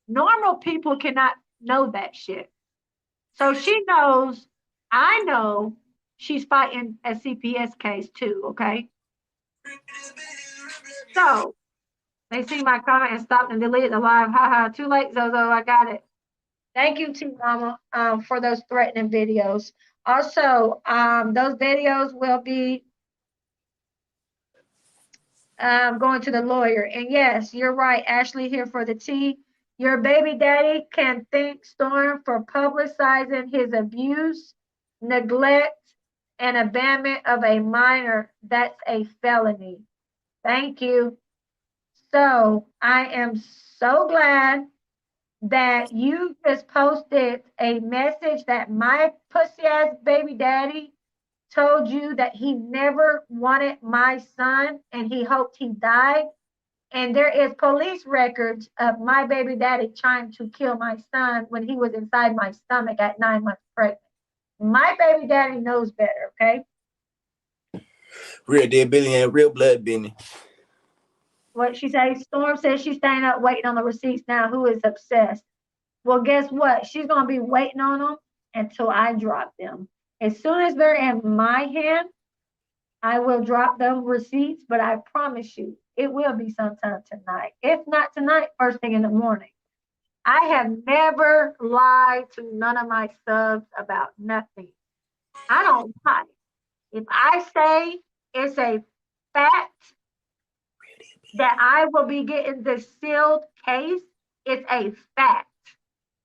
[SPEAKER 1] Normal people cannot know that shit. So she knows, I know she's fighting a CPS case too, okay? So they see my comment and stopped and deleted the live. Haha, too late, Zozo, I got it. Thank you, T Mama, for those threatening videos. Also, those videos will be going to the lawyer. And yes, you're right, Ashley here for the tea. Your baby daddy can thank Storm for publicizing his abuse, neglect, and abandonment of a minor. That's a felony. Thank you. So I am so glad that you just posted a message that my pussy ass baby daddy told you that he never wanted my son and he hoped he died. And there is police records of my baby daddy trying to kill my son when he was inside my stomach at 9 months pregnant. My baby daddy knows better, okay?
[SPEAKER 4] Real dead Billy and real blood Benny.
[SPEAKER 1] What she says, Storm says she's staying up waiting on the receipts now. Who is obsessed? Well, guess what? She's going to be waiting on them until I drop them. As soon as they're in my hand, I will drop them receipts, but I promise you, it will be sometime tonight. If not tonight, first thing in the morning. I have never lied to none of my subs about nothing. I don't lie. If I say it's a fact that I will be getting the sealed case, it's a fact.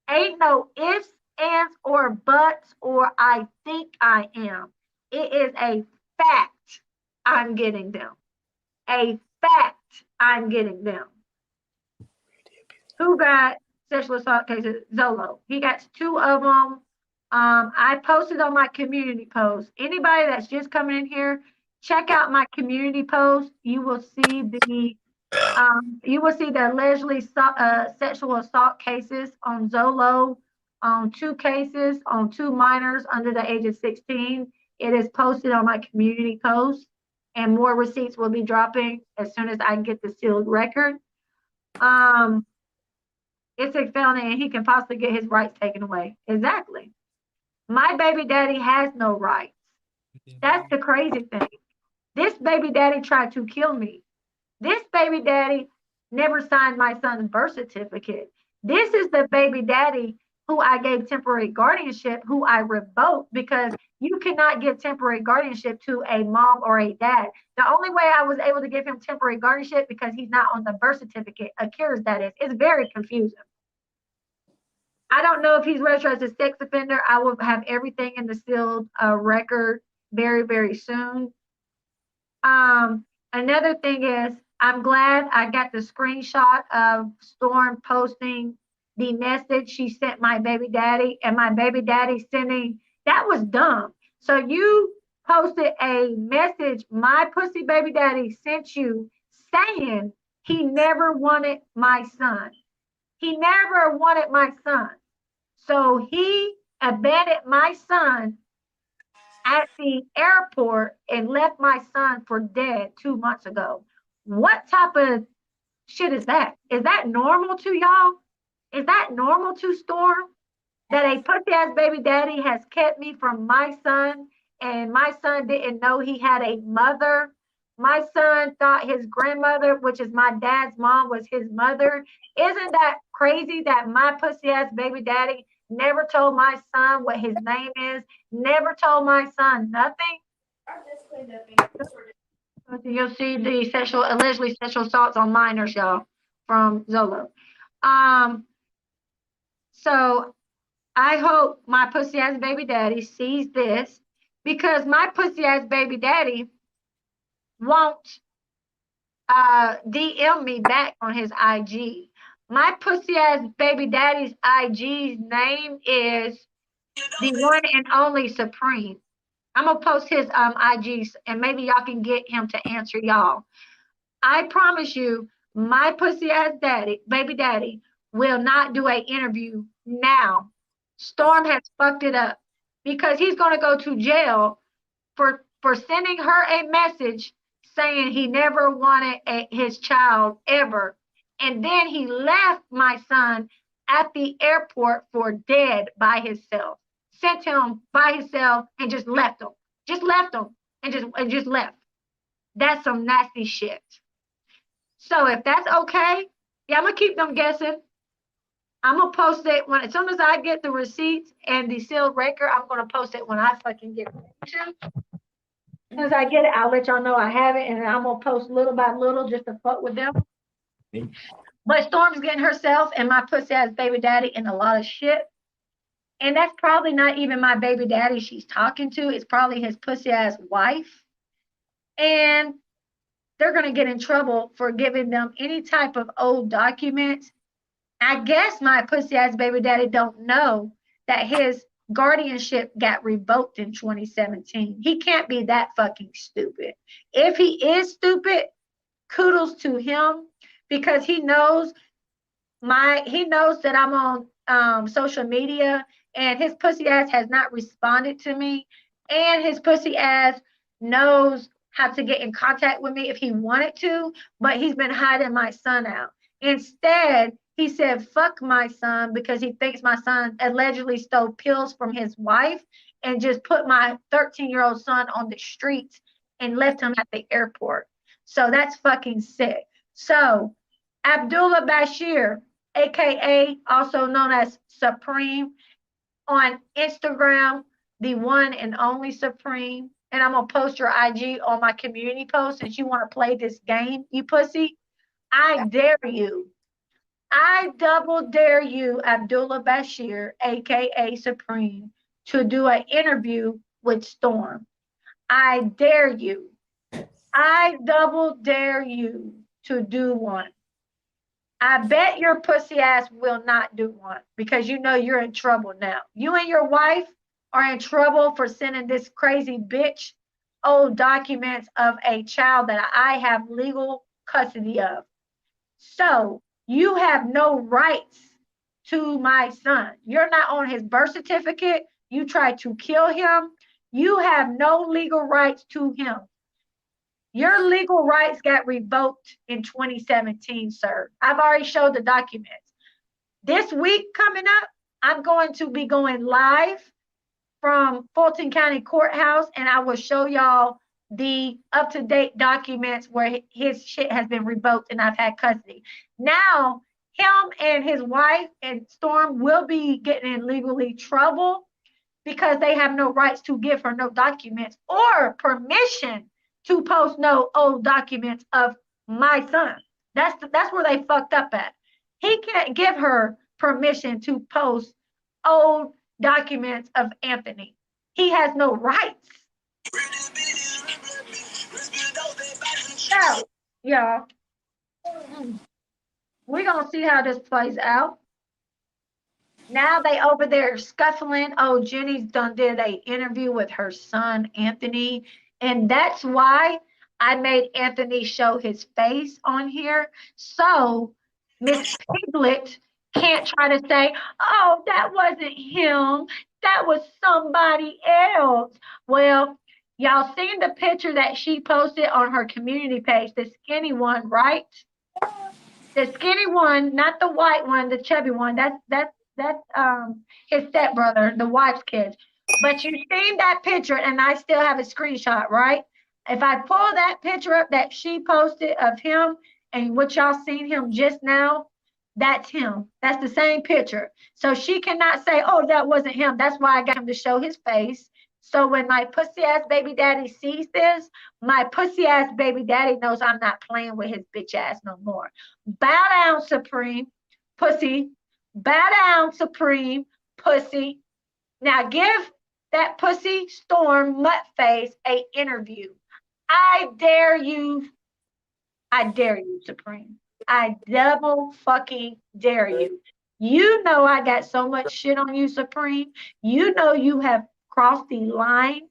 [SPEAKER 1] Ain't no ifs, ands, or buts, or I think I am. It is a fact I'm getting them. A fact I'm getting them. Who got sexual assault cases? Zolo. He got two of them. I posted on my community post. Anybody that's just coming in here, check out my community post. You will see the allegedly sexual assault cases on Zolo, on two cases on two minors under the age of 16. It is posted on my community post. and more receipts will be dropping as soon as I get the sealed record. It's a felony and he can possibly get his rights taken away. Exactly. My baby daddy has no rights. That's the crazy thing. This baby daddy tried to kill me. This baby daddy never signed my son's birth certificate. This is the baby daddy who I gave temporary guardianship, who I revoked because you cannot give temporary guardianship to a mom or a dad. The only way I was able to give him temporary guardianship because he's not on the birth certificate, Akira's that is. It's very confusing. I don't know if he's registered as a sex offender. I will have everything in the sealed record very, very soon. Another thing is, I'm glad I got the screenshot of Storm posting the message she sent my baby daddy, and my baby daddy sending, that was dumb. So you posted a message my pussy baby daddy sent you saying he never wanted my son. He never wanted my son. So he abandoned my son at the airport and left my son for dead 2 months ago. What type of shit is that? Is that normal to y'all? Is that normal to Storm? That a pussy ass baby daddy has kept me from my son, and my son didn't know he had a mother. My son thought his grandmother, which is my dad's mom, was his mother. Isn't that crazy that my pussy ass baby daddy never told my son what his name is, never told my son nothing? You'll see the allegedly sexual assaults on minors, y'all, from Zolo. So I hope my pussy ass baby daddy sees this, because my pussy ass baby daddy won't DM me back on his IG. My pussy ass baby daddy's IG's name is the one and only Supreme. I'm gonna post his IGs and maybe y'all can get him to answer y'all. I promise you, my pussy ass daddy, baby daddy, will not do an interview now. Storm has fucked it up because he's gonna go to jail for sending her a message saying he never wanted his child ever. And then he left my son at the airport for dead by himself. Sent him by himself and just left him. Just left him and just left. That's some nasty shit. So if that's okay, yeah, I'm gonna keep them guessing. I'm gonna post it as soon as I get the receipts and the sealed record. I'm gonna post it when I fucking get permission. As soon as I get it, I'll let y'all know I have it, and I'm gonna post little by little just to fuck with them. But Storm's getting herself and my pussy ass baby daddy in a lot of shit. And that's probably not even my baby daddy she's talking to. It's probably his pussy ass wife. And they're going to get in trouble for giving them any type of old documents. I guess my pussy ass baby daddy don't know that his guardianship got revoked in 2017. He can't be that fucking stupid. If he is stupid, kudos to him, because he knows that I'm on social media, and his pussy ass has not responded to me, and his pussy ass knows how to get in contact with me if he wanted to, but he's been hiding my son out. Instead, he said, fuck my son, because he thinks my son allegedly stole pills from his wife and just put my 13-year-old son on the streets and left him at the airport. So that's fucking sick. So Abdullah Bashir, aka also known as Supreme, on Instagram, the one and only Supreme. And I'm gonna post your IG on my community post since you want to play this game, you pussy. I dare you. I double dare you, Abdullah Bashir, aka Supreme, to do an interview with Storm. I dare you. I double dare you to do one. I bet your pussy ass will not do one, because you know you're in trouble now. You and your wife are in trouble for sending this crazy bitch old documents of a child that I have legal custody of. So you have no rights to my son. You're not on his birth certificate. You tried to kill him. You have no legal rights to him. Your legal rights got revoked in 2017, sir. I've already showed the documents. This week coming up, I'm going to be going live from Fulton County Courthouse, and I will show y'all the up-to-date documents where his shit has been revoked and I've had custody. Now, him and his wife and Storm will be getting in legally trouble because they have no rights to give her no documents or permission to post no old documents of my son. That's where they fucked up at. He can't give her permission to post old documents of Anthony. He has no rights. So, y'all, we're gonna see how this plays out. Now they over there scuffling. Oh, Jenny's done did a interview with her son Anthony, and that's why I made Anthony show his face on here. So Miss Piglet can't try to say, "Oh, that wasn't him. That was somebody else." Well, y'all seen the picture that she posted on her community page, the skinny one, right? The skinny one, not the white one, the chubby one. That's his stepbrother, the wife's kid. But you seen that picture, and I still have a screenshot, right? If I pull that picture up that she posted of him and what y'all seen him just now, that's him. That's the same picture. So she cannot say, "Oh, that wasn't him." That's why I got him to show his face. So when my pussy ass baby daddy sees this, my pussy ass baby daddy knows I'm not playing with his bitch ass no more. Bow down, Supreme, pussy. Bow down, Supreme, pussy. Now give that pussy Storm Muttface a interview. I dare you. I dare you, Supreme. I double fucking dare you. You know I got so much shit on you, Supreme. You know you have crossed the line,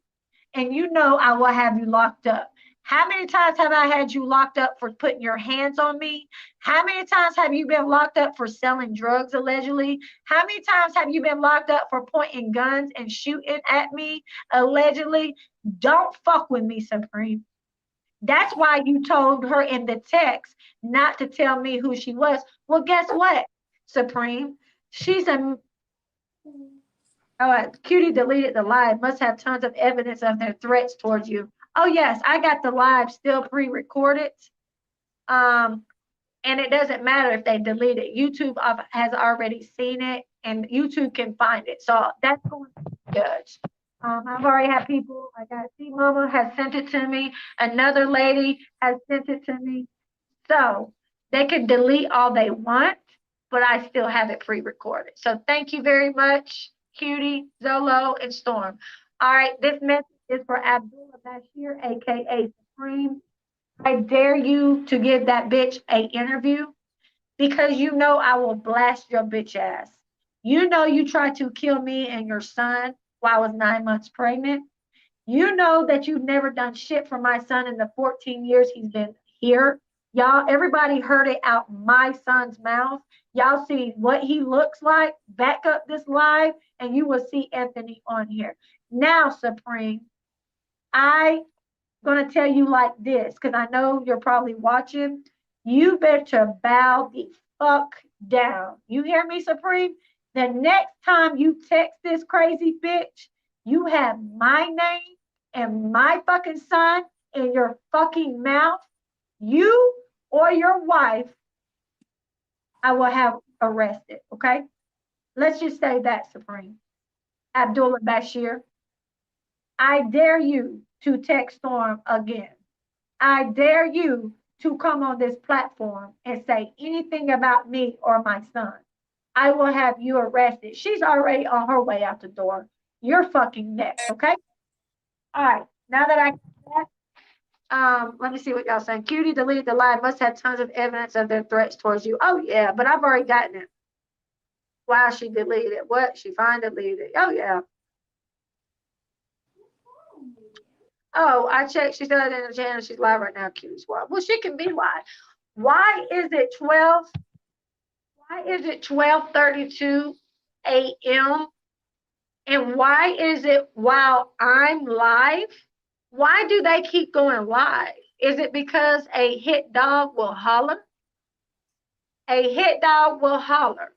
[SPEAKER 1] and you know I will have you locked up. How many times have I had you locked up for putting your hands on me? How many times have you been locked up for selling drugs allegedly? How many times have you been locked up for pointing guns and shooting at me allegedly? Don't fuck with me, Supreme. That's why you told her in the text not to tell me who she was. Well, guess what, Supreme? She's a Oh, Cutie deleted the live. Must have tons of evidence of their threats towards you. Oh yes, I got the live still pre-recorded. And it doesn't matter if they delete it. YouTube has already seen it, and YouTube can find it. So that's going to be judged. I've already had people. I got C Mama has sent it to me. Another lady has sent it to me. So they can delete all they want, but I still have it pre-recorded. So thank you very much, Cutie, Zolo, and Storm. All right, this message is for Abdullah Bashir, aka Supreme. I dare you to give that bitch a interview because you know I will blast your bitch ass. You know you tried to kill me and your son while I was 9 months pregnant. You know that you've never done shit for my son in the 14 years he's been here. Y'all, everybody heard it out my son's mouth. Y'all see what he looks like. Back up this live and you will see Anthony on here. Now, Supreme, I going to tell you like this because I know you're probably watching. You better bow the fuck down. You hear me, Supreme? The next time you text this crazy bitch, you have my name and my fucking son in your fucking mouth. You or your wife, I will have arrested, okay? Let's just say that, Supreme. Abdullah Bashir, I dare you to text Storm again. I dare you to come on this platform and say anything about me or my son. I will have you arrested. She's already on her way out the door. You're fucking next, okay? All right. Now that I got that, let me see what y'all saying. Cutie deleted the live. Must have tons of evidence of their threats towards you. Oh yeah, but I've already gotten it. Why she deleted it? What? She finally deleted it. Oh yeah. Oh, I checked. She's not in the channel. She's live right now. Cutie's wild. Well, she can be live. Why is it 12? Why is it 12:32 a.m.? And why is it while I'm live? Why do they keep going live? Is it because a hit dog will holler? A hit dog will holler.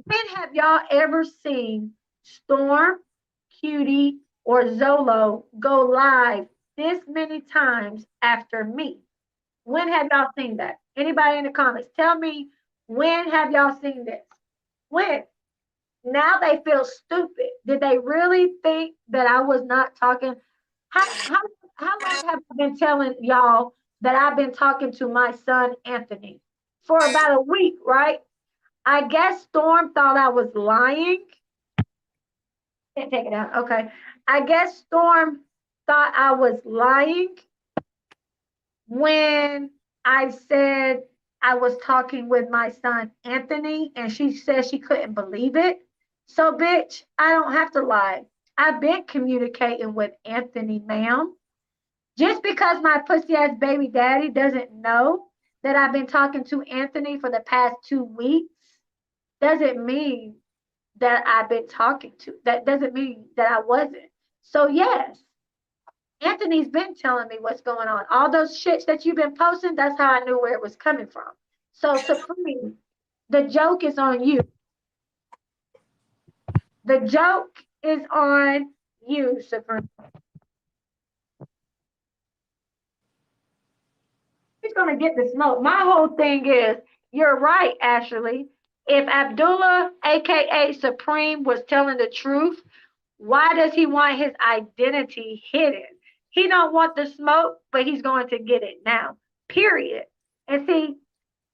[SPEAKER 1] When have y'all ever seen Storm, Cutie, or Zolo go live this many times after me? When have y'all seen that? Anybody in the comments, tell me, when have y'all seen this? When? Now they feel stupid. Did they really think that I was not talking? How long have I been telling y'all that I've been talking to my son Anthony? For about a week, right? I guess Storm thought I was lying. Can't take it out. Okay. I guess Storm thought I was lying when I said I was talking with my son Anthony, and she said she couldn't believe it. So, bitch, I don't have to lie. I've been communicating with Anthony, ma'am. Just because my pussy ass baby daddy doesn't know that I've been talking to Anthony for the past 2 weeks doesn't mean that I've been talking to. That doesn't mean that I wasn't. So, yes, Anthony's been telling me what's going on. All those shits that you've been posting, that's how I knew where it was coming from. So, Supreme, the joke is on you. The joke is on you, Supreme. He's going to get the smoke. My whole thing is, you're right, Ashley. If Abdullah, aka Supreme, was telling the truth, why does he want his identity hidden? He don't want the smoke, but he's going to get it now. Period. And see,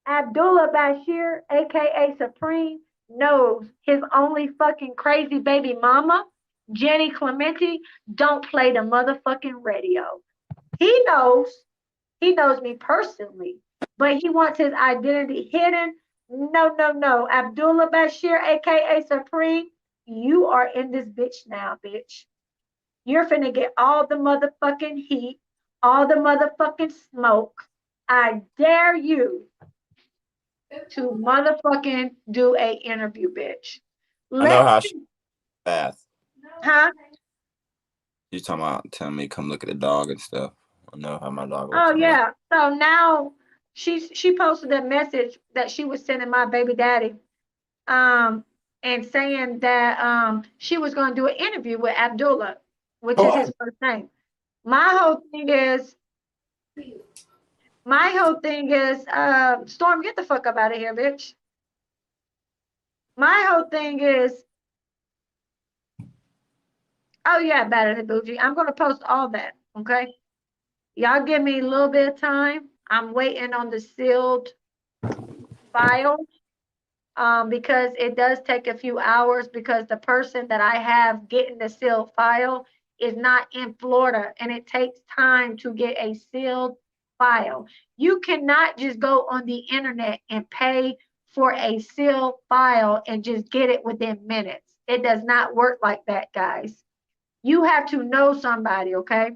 [SPEAKER 1] Abdullah Bashir, aka Supreme, knows his only fucking crazy baby mama, Jenny Clementi, don't play the motherfucking radio. He knows. He knows me personally, but he wants his identity hidden. No, no, no. Abdullah Bashir, aka Supreme, you are in this bitch now, bitch. You're finna get all the motherfucking heat, all the motherfucking smoke. I dare you to motherfucking do a interview, bitch.
[SPEAKER 4] I know how
[SPEAKER 1] Let's
[SPEAKER 4] she bath.
[SPEAKER 1] huh?
[SPEAKER 4] You talking about telling me come look at the dog and stuff. I know how my dog looks.
[SPEAKER 1] Oh yeah. So now she posted a message that she was sending my baby daddy, and saying that she was going to do an interview with Abdullah, which is his first name. My whole thing is, Storm, get the fuck up out of here, bitch. My whole thing is, oh yeah, better than bougie. I'm gonna post all that, okay? Y'all give me a little bit of time. I'm waiting on the sealed file, because it does take a few hours, because the person that I have getting the sealed file is not in Florida, and it takes time to get a sealed file. You cannot just go on the internet and pay for a sealed file and just get it within minutes. It does not work like that, guys. You have to know somebody, okay?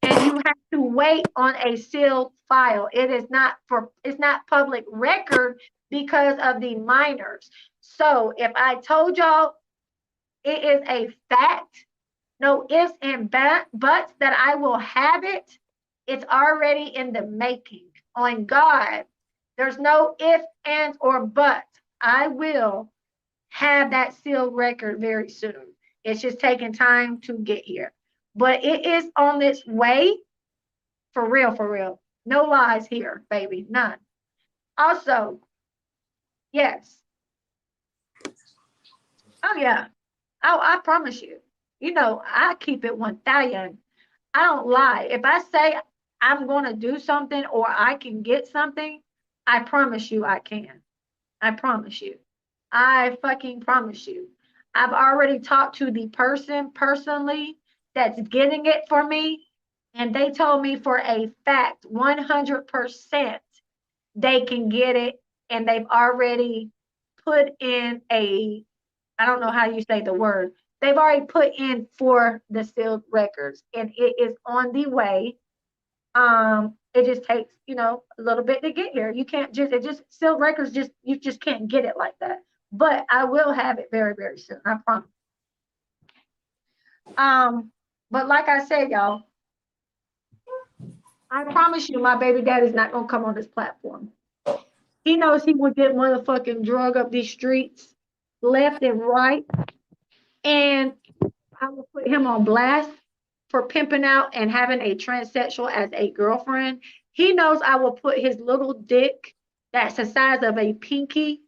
[SPEAKER 1] And you have to wait on a sealed file. It's not public record because of the minors. So if I told y'all it is a fact, no ifs and buts, that I will have it, it's already in the making. On God, there's no if, ands, or buts. I will have that sealed record very soon. It's just taking time to get here. But it is on its way, for real, for real. No lies here, baby, none. Also, yes. Oh yeah. Oh, I promise you. You know, I keep it 1,000. I don't lie. If I say I'm going to do something or I can get something, I promise you I can. I promise you. I fucking promise you. I've already talked to the person personally that's getting it for me, and they told me for a fact, 100%, they can get it, and they've already put in I don't know how you say the word. They've already put in for the sealed records, and it is on the way. It just takes, a little bit to get here. You can't just sealed records, you just can't get it like that. But I will have it very, very soon. I promise. But like I said, y'all, I promise you, my baby daddy's not gonna come on this platform. He knows he will get motherfucking drug up these streets, left and right, and I will put him on blast for pimping out and having a transsexual as a girlfriend. He knows I will put his little dick that's the size of a pinky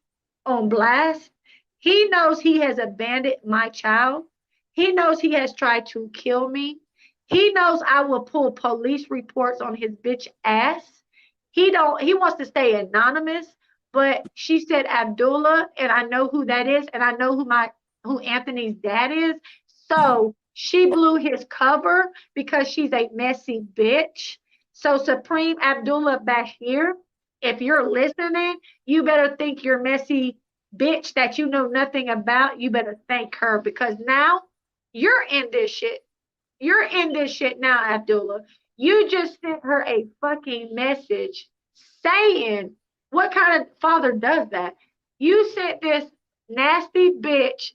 [SPEAKER 1] on blast. He knows he has abandoned my child. He knows he has tried to kill me. He knows I will pull police reports on his bitch ass. He wants to stay anonymous, but she said Abdullah, and I know who that is, and I know who Anthony's dad is. So she blew his cover because she's a messy bitch. So Supreme Abdullah Bashir, if you're listening, you better think your messy bitch that you know nothing about. You better thank her because now you're in this shit. You're in this shit now, Abdullah. You just sent her a fucking message saying, what kind of father does that? You sent this nasty bitch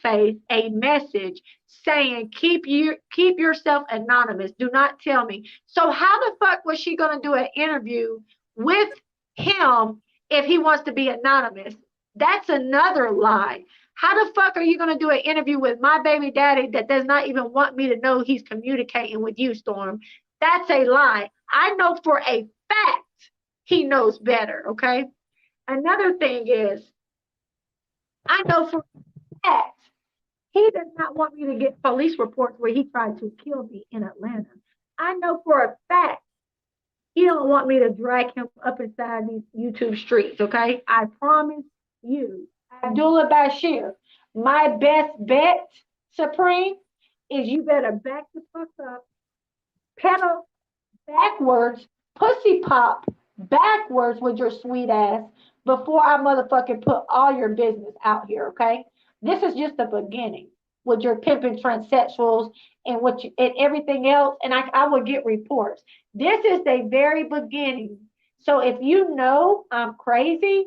[SPEAKER 1] face a message saying keep yourself anonymous. Do not tell me. So how the fuck was she gonna do an interview with him if he wants to be anonymous? That's another lie. How the fuck are you going to do an interview with my baby daddy that does not even want me to know he's communicating with you, Storm? That's a lie. I know for a fact he knows better, okay? Another thing is, I know for a fact he does not want me to get police reports where he tried to kill me in Atlanta. I know for a fact he don't want me to drag him up inside these YouTube streets, okay? I promise you. Abdullah Bashir, my best bet, Supreme, is you better back the fuck up, pedal backwards, pussy pop backwards with your sweet ass before I motherfucking put all your business out here, okay? This is just the beginning with your pimping transsexuals and and everything else, and I will get reports. This is the very beginning. So if you know I'm crazy,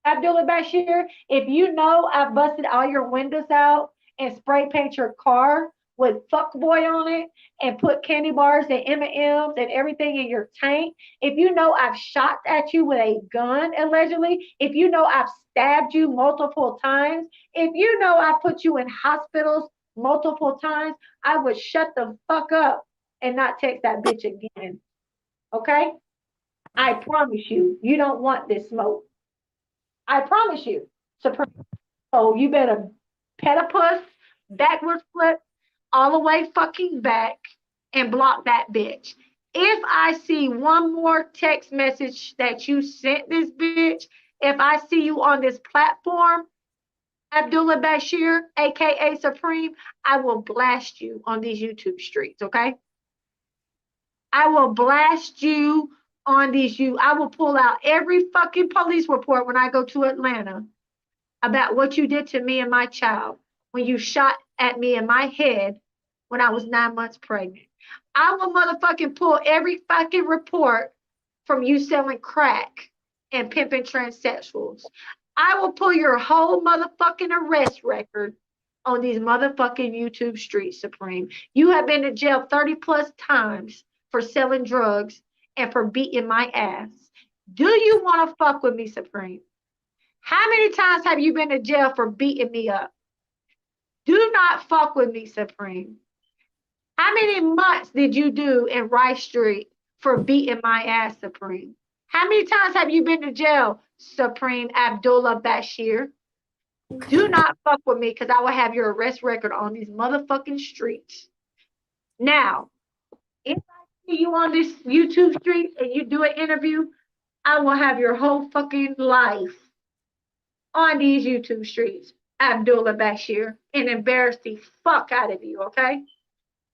[SPEAKER 1] Abdullah Bashir, if you know I busted all your windows out and spray paint your car with fuckboy on it and put candy bars and M&Ms and everything in your tank, if you know I've shot at you with a gun allegedly, if you know I've stabbed you multiple times, if you know I put you in hospitals multiple times, I would shut the fuck up and not text that bitch again. Okay? I promise you, you don't want this smoke. I promise you. So you better pedipus, backwards flip, all the way fucking back and block that bitch. If I see one more text message that you sent this bitch, if I see you on this platform, Abdullah Bashir, aka Supreme, I will blast you on these YouTube streets, okay? I will blast you on I will pull out every fucking police report when I go to Atlanta about what you did to me and my child when you shot at me in my head when I was 9 months pregnant. I will motherfucking pull every fucking report from you selling crack and pimping transsexuals. I will pull your whole motherfucking arrest record on these motherfucking YouTube streets, Supreme. You have been to jail 30 plus times for selling drugs and for beating my ass. Do you want to fuck with me, Supreme? How many times have you been to jail for beating me up? Do not fuck with me, Supreme. How many months did you do in Rice Street for beating my ass, Supreme? How many times have you been to jail, Supreme Abdullah Bashir? Do not fuck with me because I will have your arrest record on these motherfucking streets. Now, if I see you on this YouTube street and you do an interview, I will have your whole fucking life on these YouTube streets, Abdullah Bashir, and embarrass the fuck out of you, okay?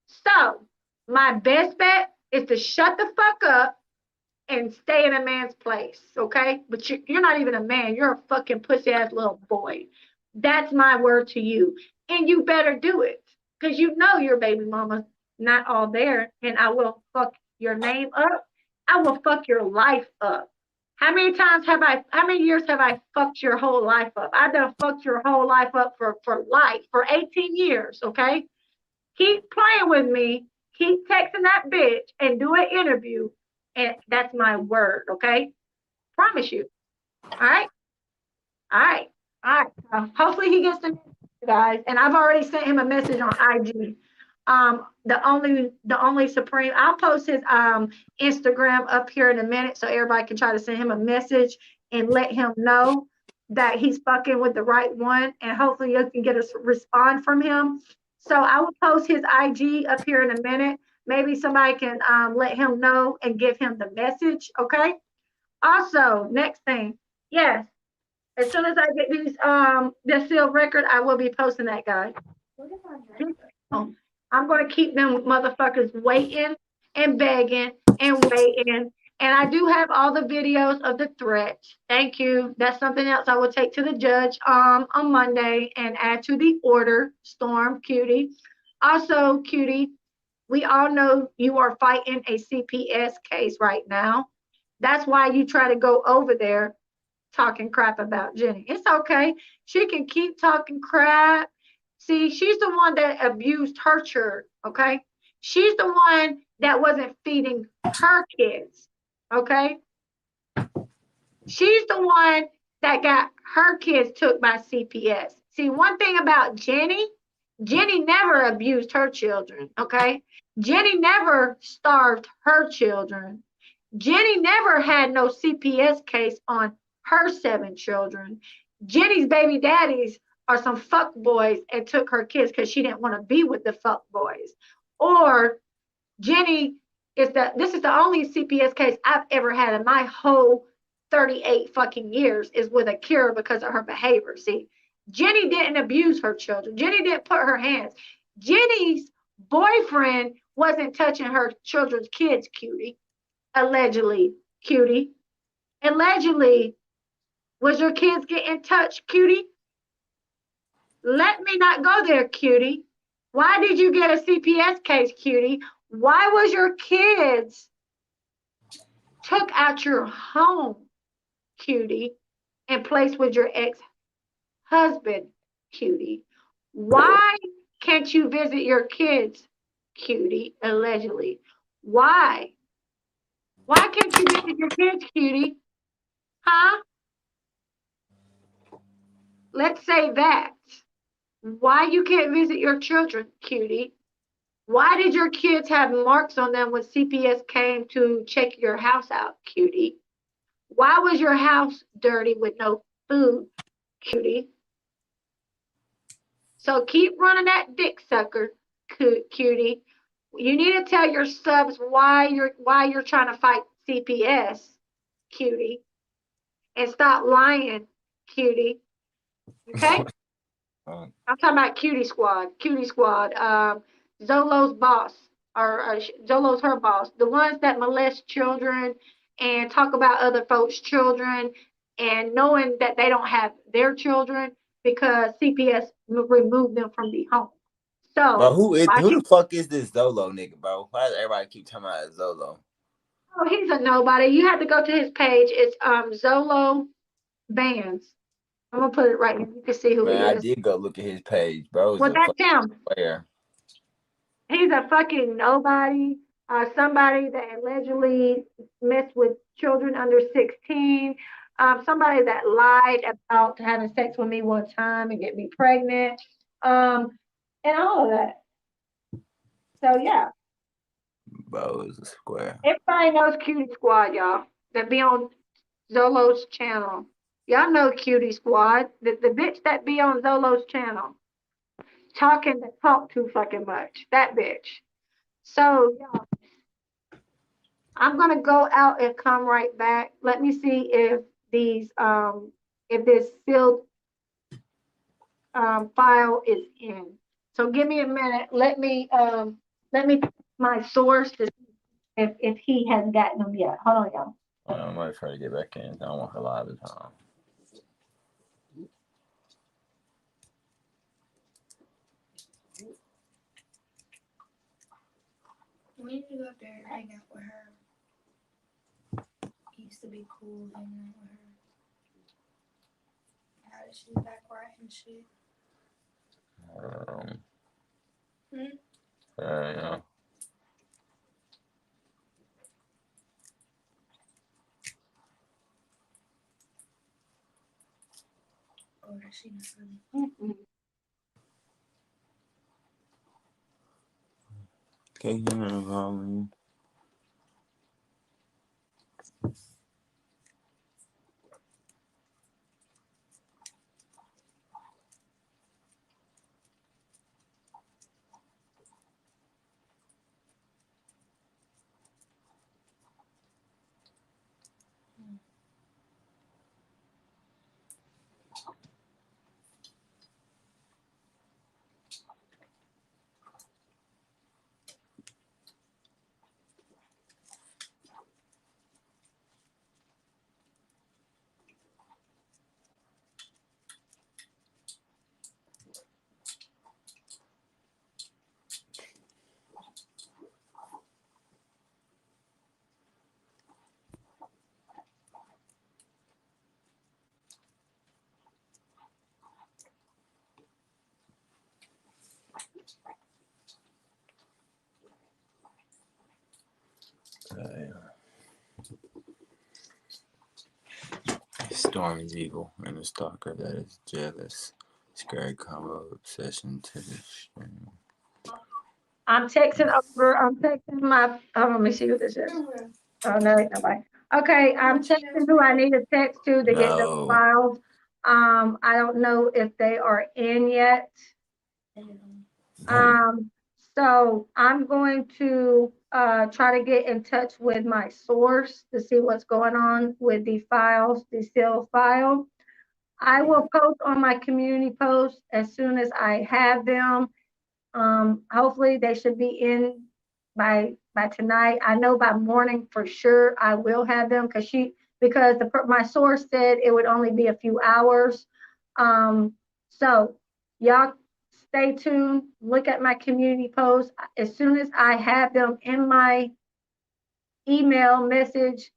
[SPEAKER 1] So, my best bet is to shut the fuck up and stay in a man's place, okay? But you're not even a man. You're a fucking pussy-ass little boy. That's my word to you. And you better do it because you know your baby mama's not all there, and I will fuck your name up. I will fuck your life up. How many years have I fucked your whole life up? I done fucked your whole life up for life, for 18 years, okay? Keep playing with me, keep texting that bitch and do an interview. And that's my word, okay? Promise you. All right? All right. All right. Hopefully he gets the message, guys. And I've already sent him a message on IG. The only supreme, I'll post his Instagram up here in a minute so everybody can try to send him a message and let him know that he's fucking with the right one. And hopefully you can get a response from him. So I will post his IG up here in a minute. Maybe somebody can let him know and give him the message. Okay. Also, next thing, yes, as soon as I get this sealed record, I will be posting that, guys.
[SPEAKER 3] What if I drink it?
[SPEAKER 1] I'm gonna keep them motherfuckers waiting and begging and waiting. And I do have all the videos of the threats. Thank you. That's something else I will take to the judge on Monday and add to the order. Storm, cutie. Also, cutie, we all know you are fighting a CPS case right now. That's why you try to go over there talking crap about Jenny. It's okay. She can keep talking crap. See, she's the one that abused her children, okay? She's the one that wasn't feeding her kids, okay? She's the one that got her kids took by CPS. See, one thing about Jenny, Jenny never abused her children, okay? Jenny never starved her children. Jenny never had no CPS case on her 7 children. Jenny's baby daddies are some fuck boys and took her kids because she didn't want to be with the fuck boys. Or Jenny this is the only CPS case I've ever had in my whole 38 fucking years is with Akira because of her behavior. See, Jenny didn't abuse her children. Jenny didn't put her hands. Jenny's boyfriend wasn't touching her children's kids, cutie. Allegedly, cutie. Allegedly, was your kids getting touched, cutie? Let me not go there, cutie. Why did you get a CPS case, cutie? Why was your kids took out your home, cutie, and placed with your ex-husband, cutie? Why can't you visit your kids, cutie, allegedly? Why? Why can't you visit your kids, cutie? Huh? Let's say that. Why you can't visit your children, cutie? Why did your kids have marks on them when CPS came to check your house out, cutie? Why was your house dirty with no food, cutie? So keep running that dick sucker, cutie. You need to tell your subs why you're trying to fight CPS, cutie, and stop lying, cutie. Okay? I'm talking about Cutie Squad. Cutie Squad. Zolo's boss, or Zolo's her boss. The ones that molest children and talk about other folks' children, and knowing that they don't have their children because CPS removed them from the home.
[SPEAKER 4] Bro,
[SPEAKER 1] So,
[SPEAKER 4] who the fuck is this Zolo nigga, bro? Why does everybody keep talking about Zolo?
[SPEAKER 1] oh, he's a nobody. You have to go to his page. It's Zolo Bands. I'm gonna put it right here. You can see who
[SPEAKER 4] Man,
[SPEAKER 1] he
[SPEAKER 4] I
[SPEAKER 1] is.
[SPEAKER 4] did go look at his page, bro.
[SPEAKER 1] Well, that's him.
[SPEAKER 4] Player.
[SPEAKER 1] He's a fucking nobody. Somebody that allegedly messed with children under 16. Somebody that lied about having sex with me one time and get me pregnant. And all of that. So yeah,
[SPEAKER 4] Bro, it's a square.
[SPEAKER 1] everybody knows Cutie Squad, y'all. That be on Zolo's channel. Y'all know Cutie Squad. The bitch that be on Zolo's channel. Talking to talk too fucking much. That bitch. So y'all, I'm gonna go out and come right back. Let me see if this sealed file is in. So give me a minute. Let me my source to see if he hasn't gotten them yet. Hold on, y'all.
[SPEAKER 4] I might try to get back in. I don't want her live this time.
[SPEAKER 3] We need to go up there and hang out with her. It used to be cool hanging out with her. How does she back right and shit?
[SPEAKER 4] Yeah.
[SPEAKER 3] told her she was funny.
[SPEAKER 4] Okay, you know, calling. Storm is evil and a stalker that is jealous. Scary combo obsession to the stream.
[SPEAKER 1] I'm texting over. I'm texting my. Let me see who this is. Oh no, ain't nobody. Okay, I'm texting who I need to text to get the
[SPEAKER 4] No.
[SPEAKER 1] files. I don't know if they are in yet. So I'm going to try to get in touch with my source to see what's going on with the files, the sealed file. I will post on my community post as soon as I have them. Hopefully they should be in by tonight. I know by morning for sure I will have them because my source said it would only be a few hours. So y'all stay tuned. Look at my community post. As soon as I have them in my email message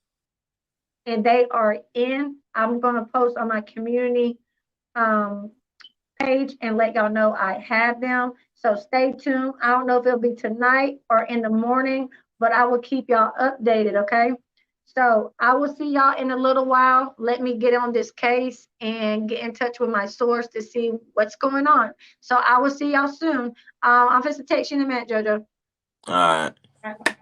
[SPEAKER 1] and they are in, I'm gonna post on my community page and let y'all know I have them. So stay tuned. I don't know if it'll be tonight or in the morning, but I will keep y'all updated, okay? So I will see y'all in a little while. Let me get on this case and get in touch with my source to see what's going on. So I will see y'all soon. I'm just to text you in a minute, JoJo.
[SPEAKER 4] All right.
[SPEAKER 1] All right.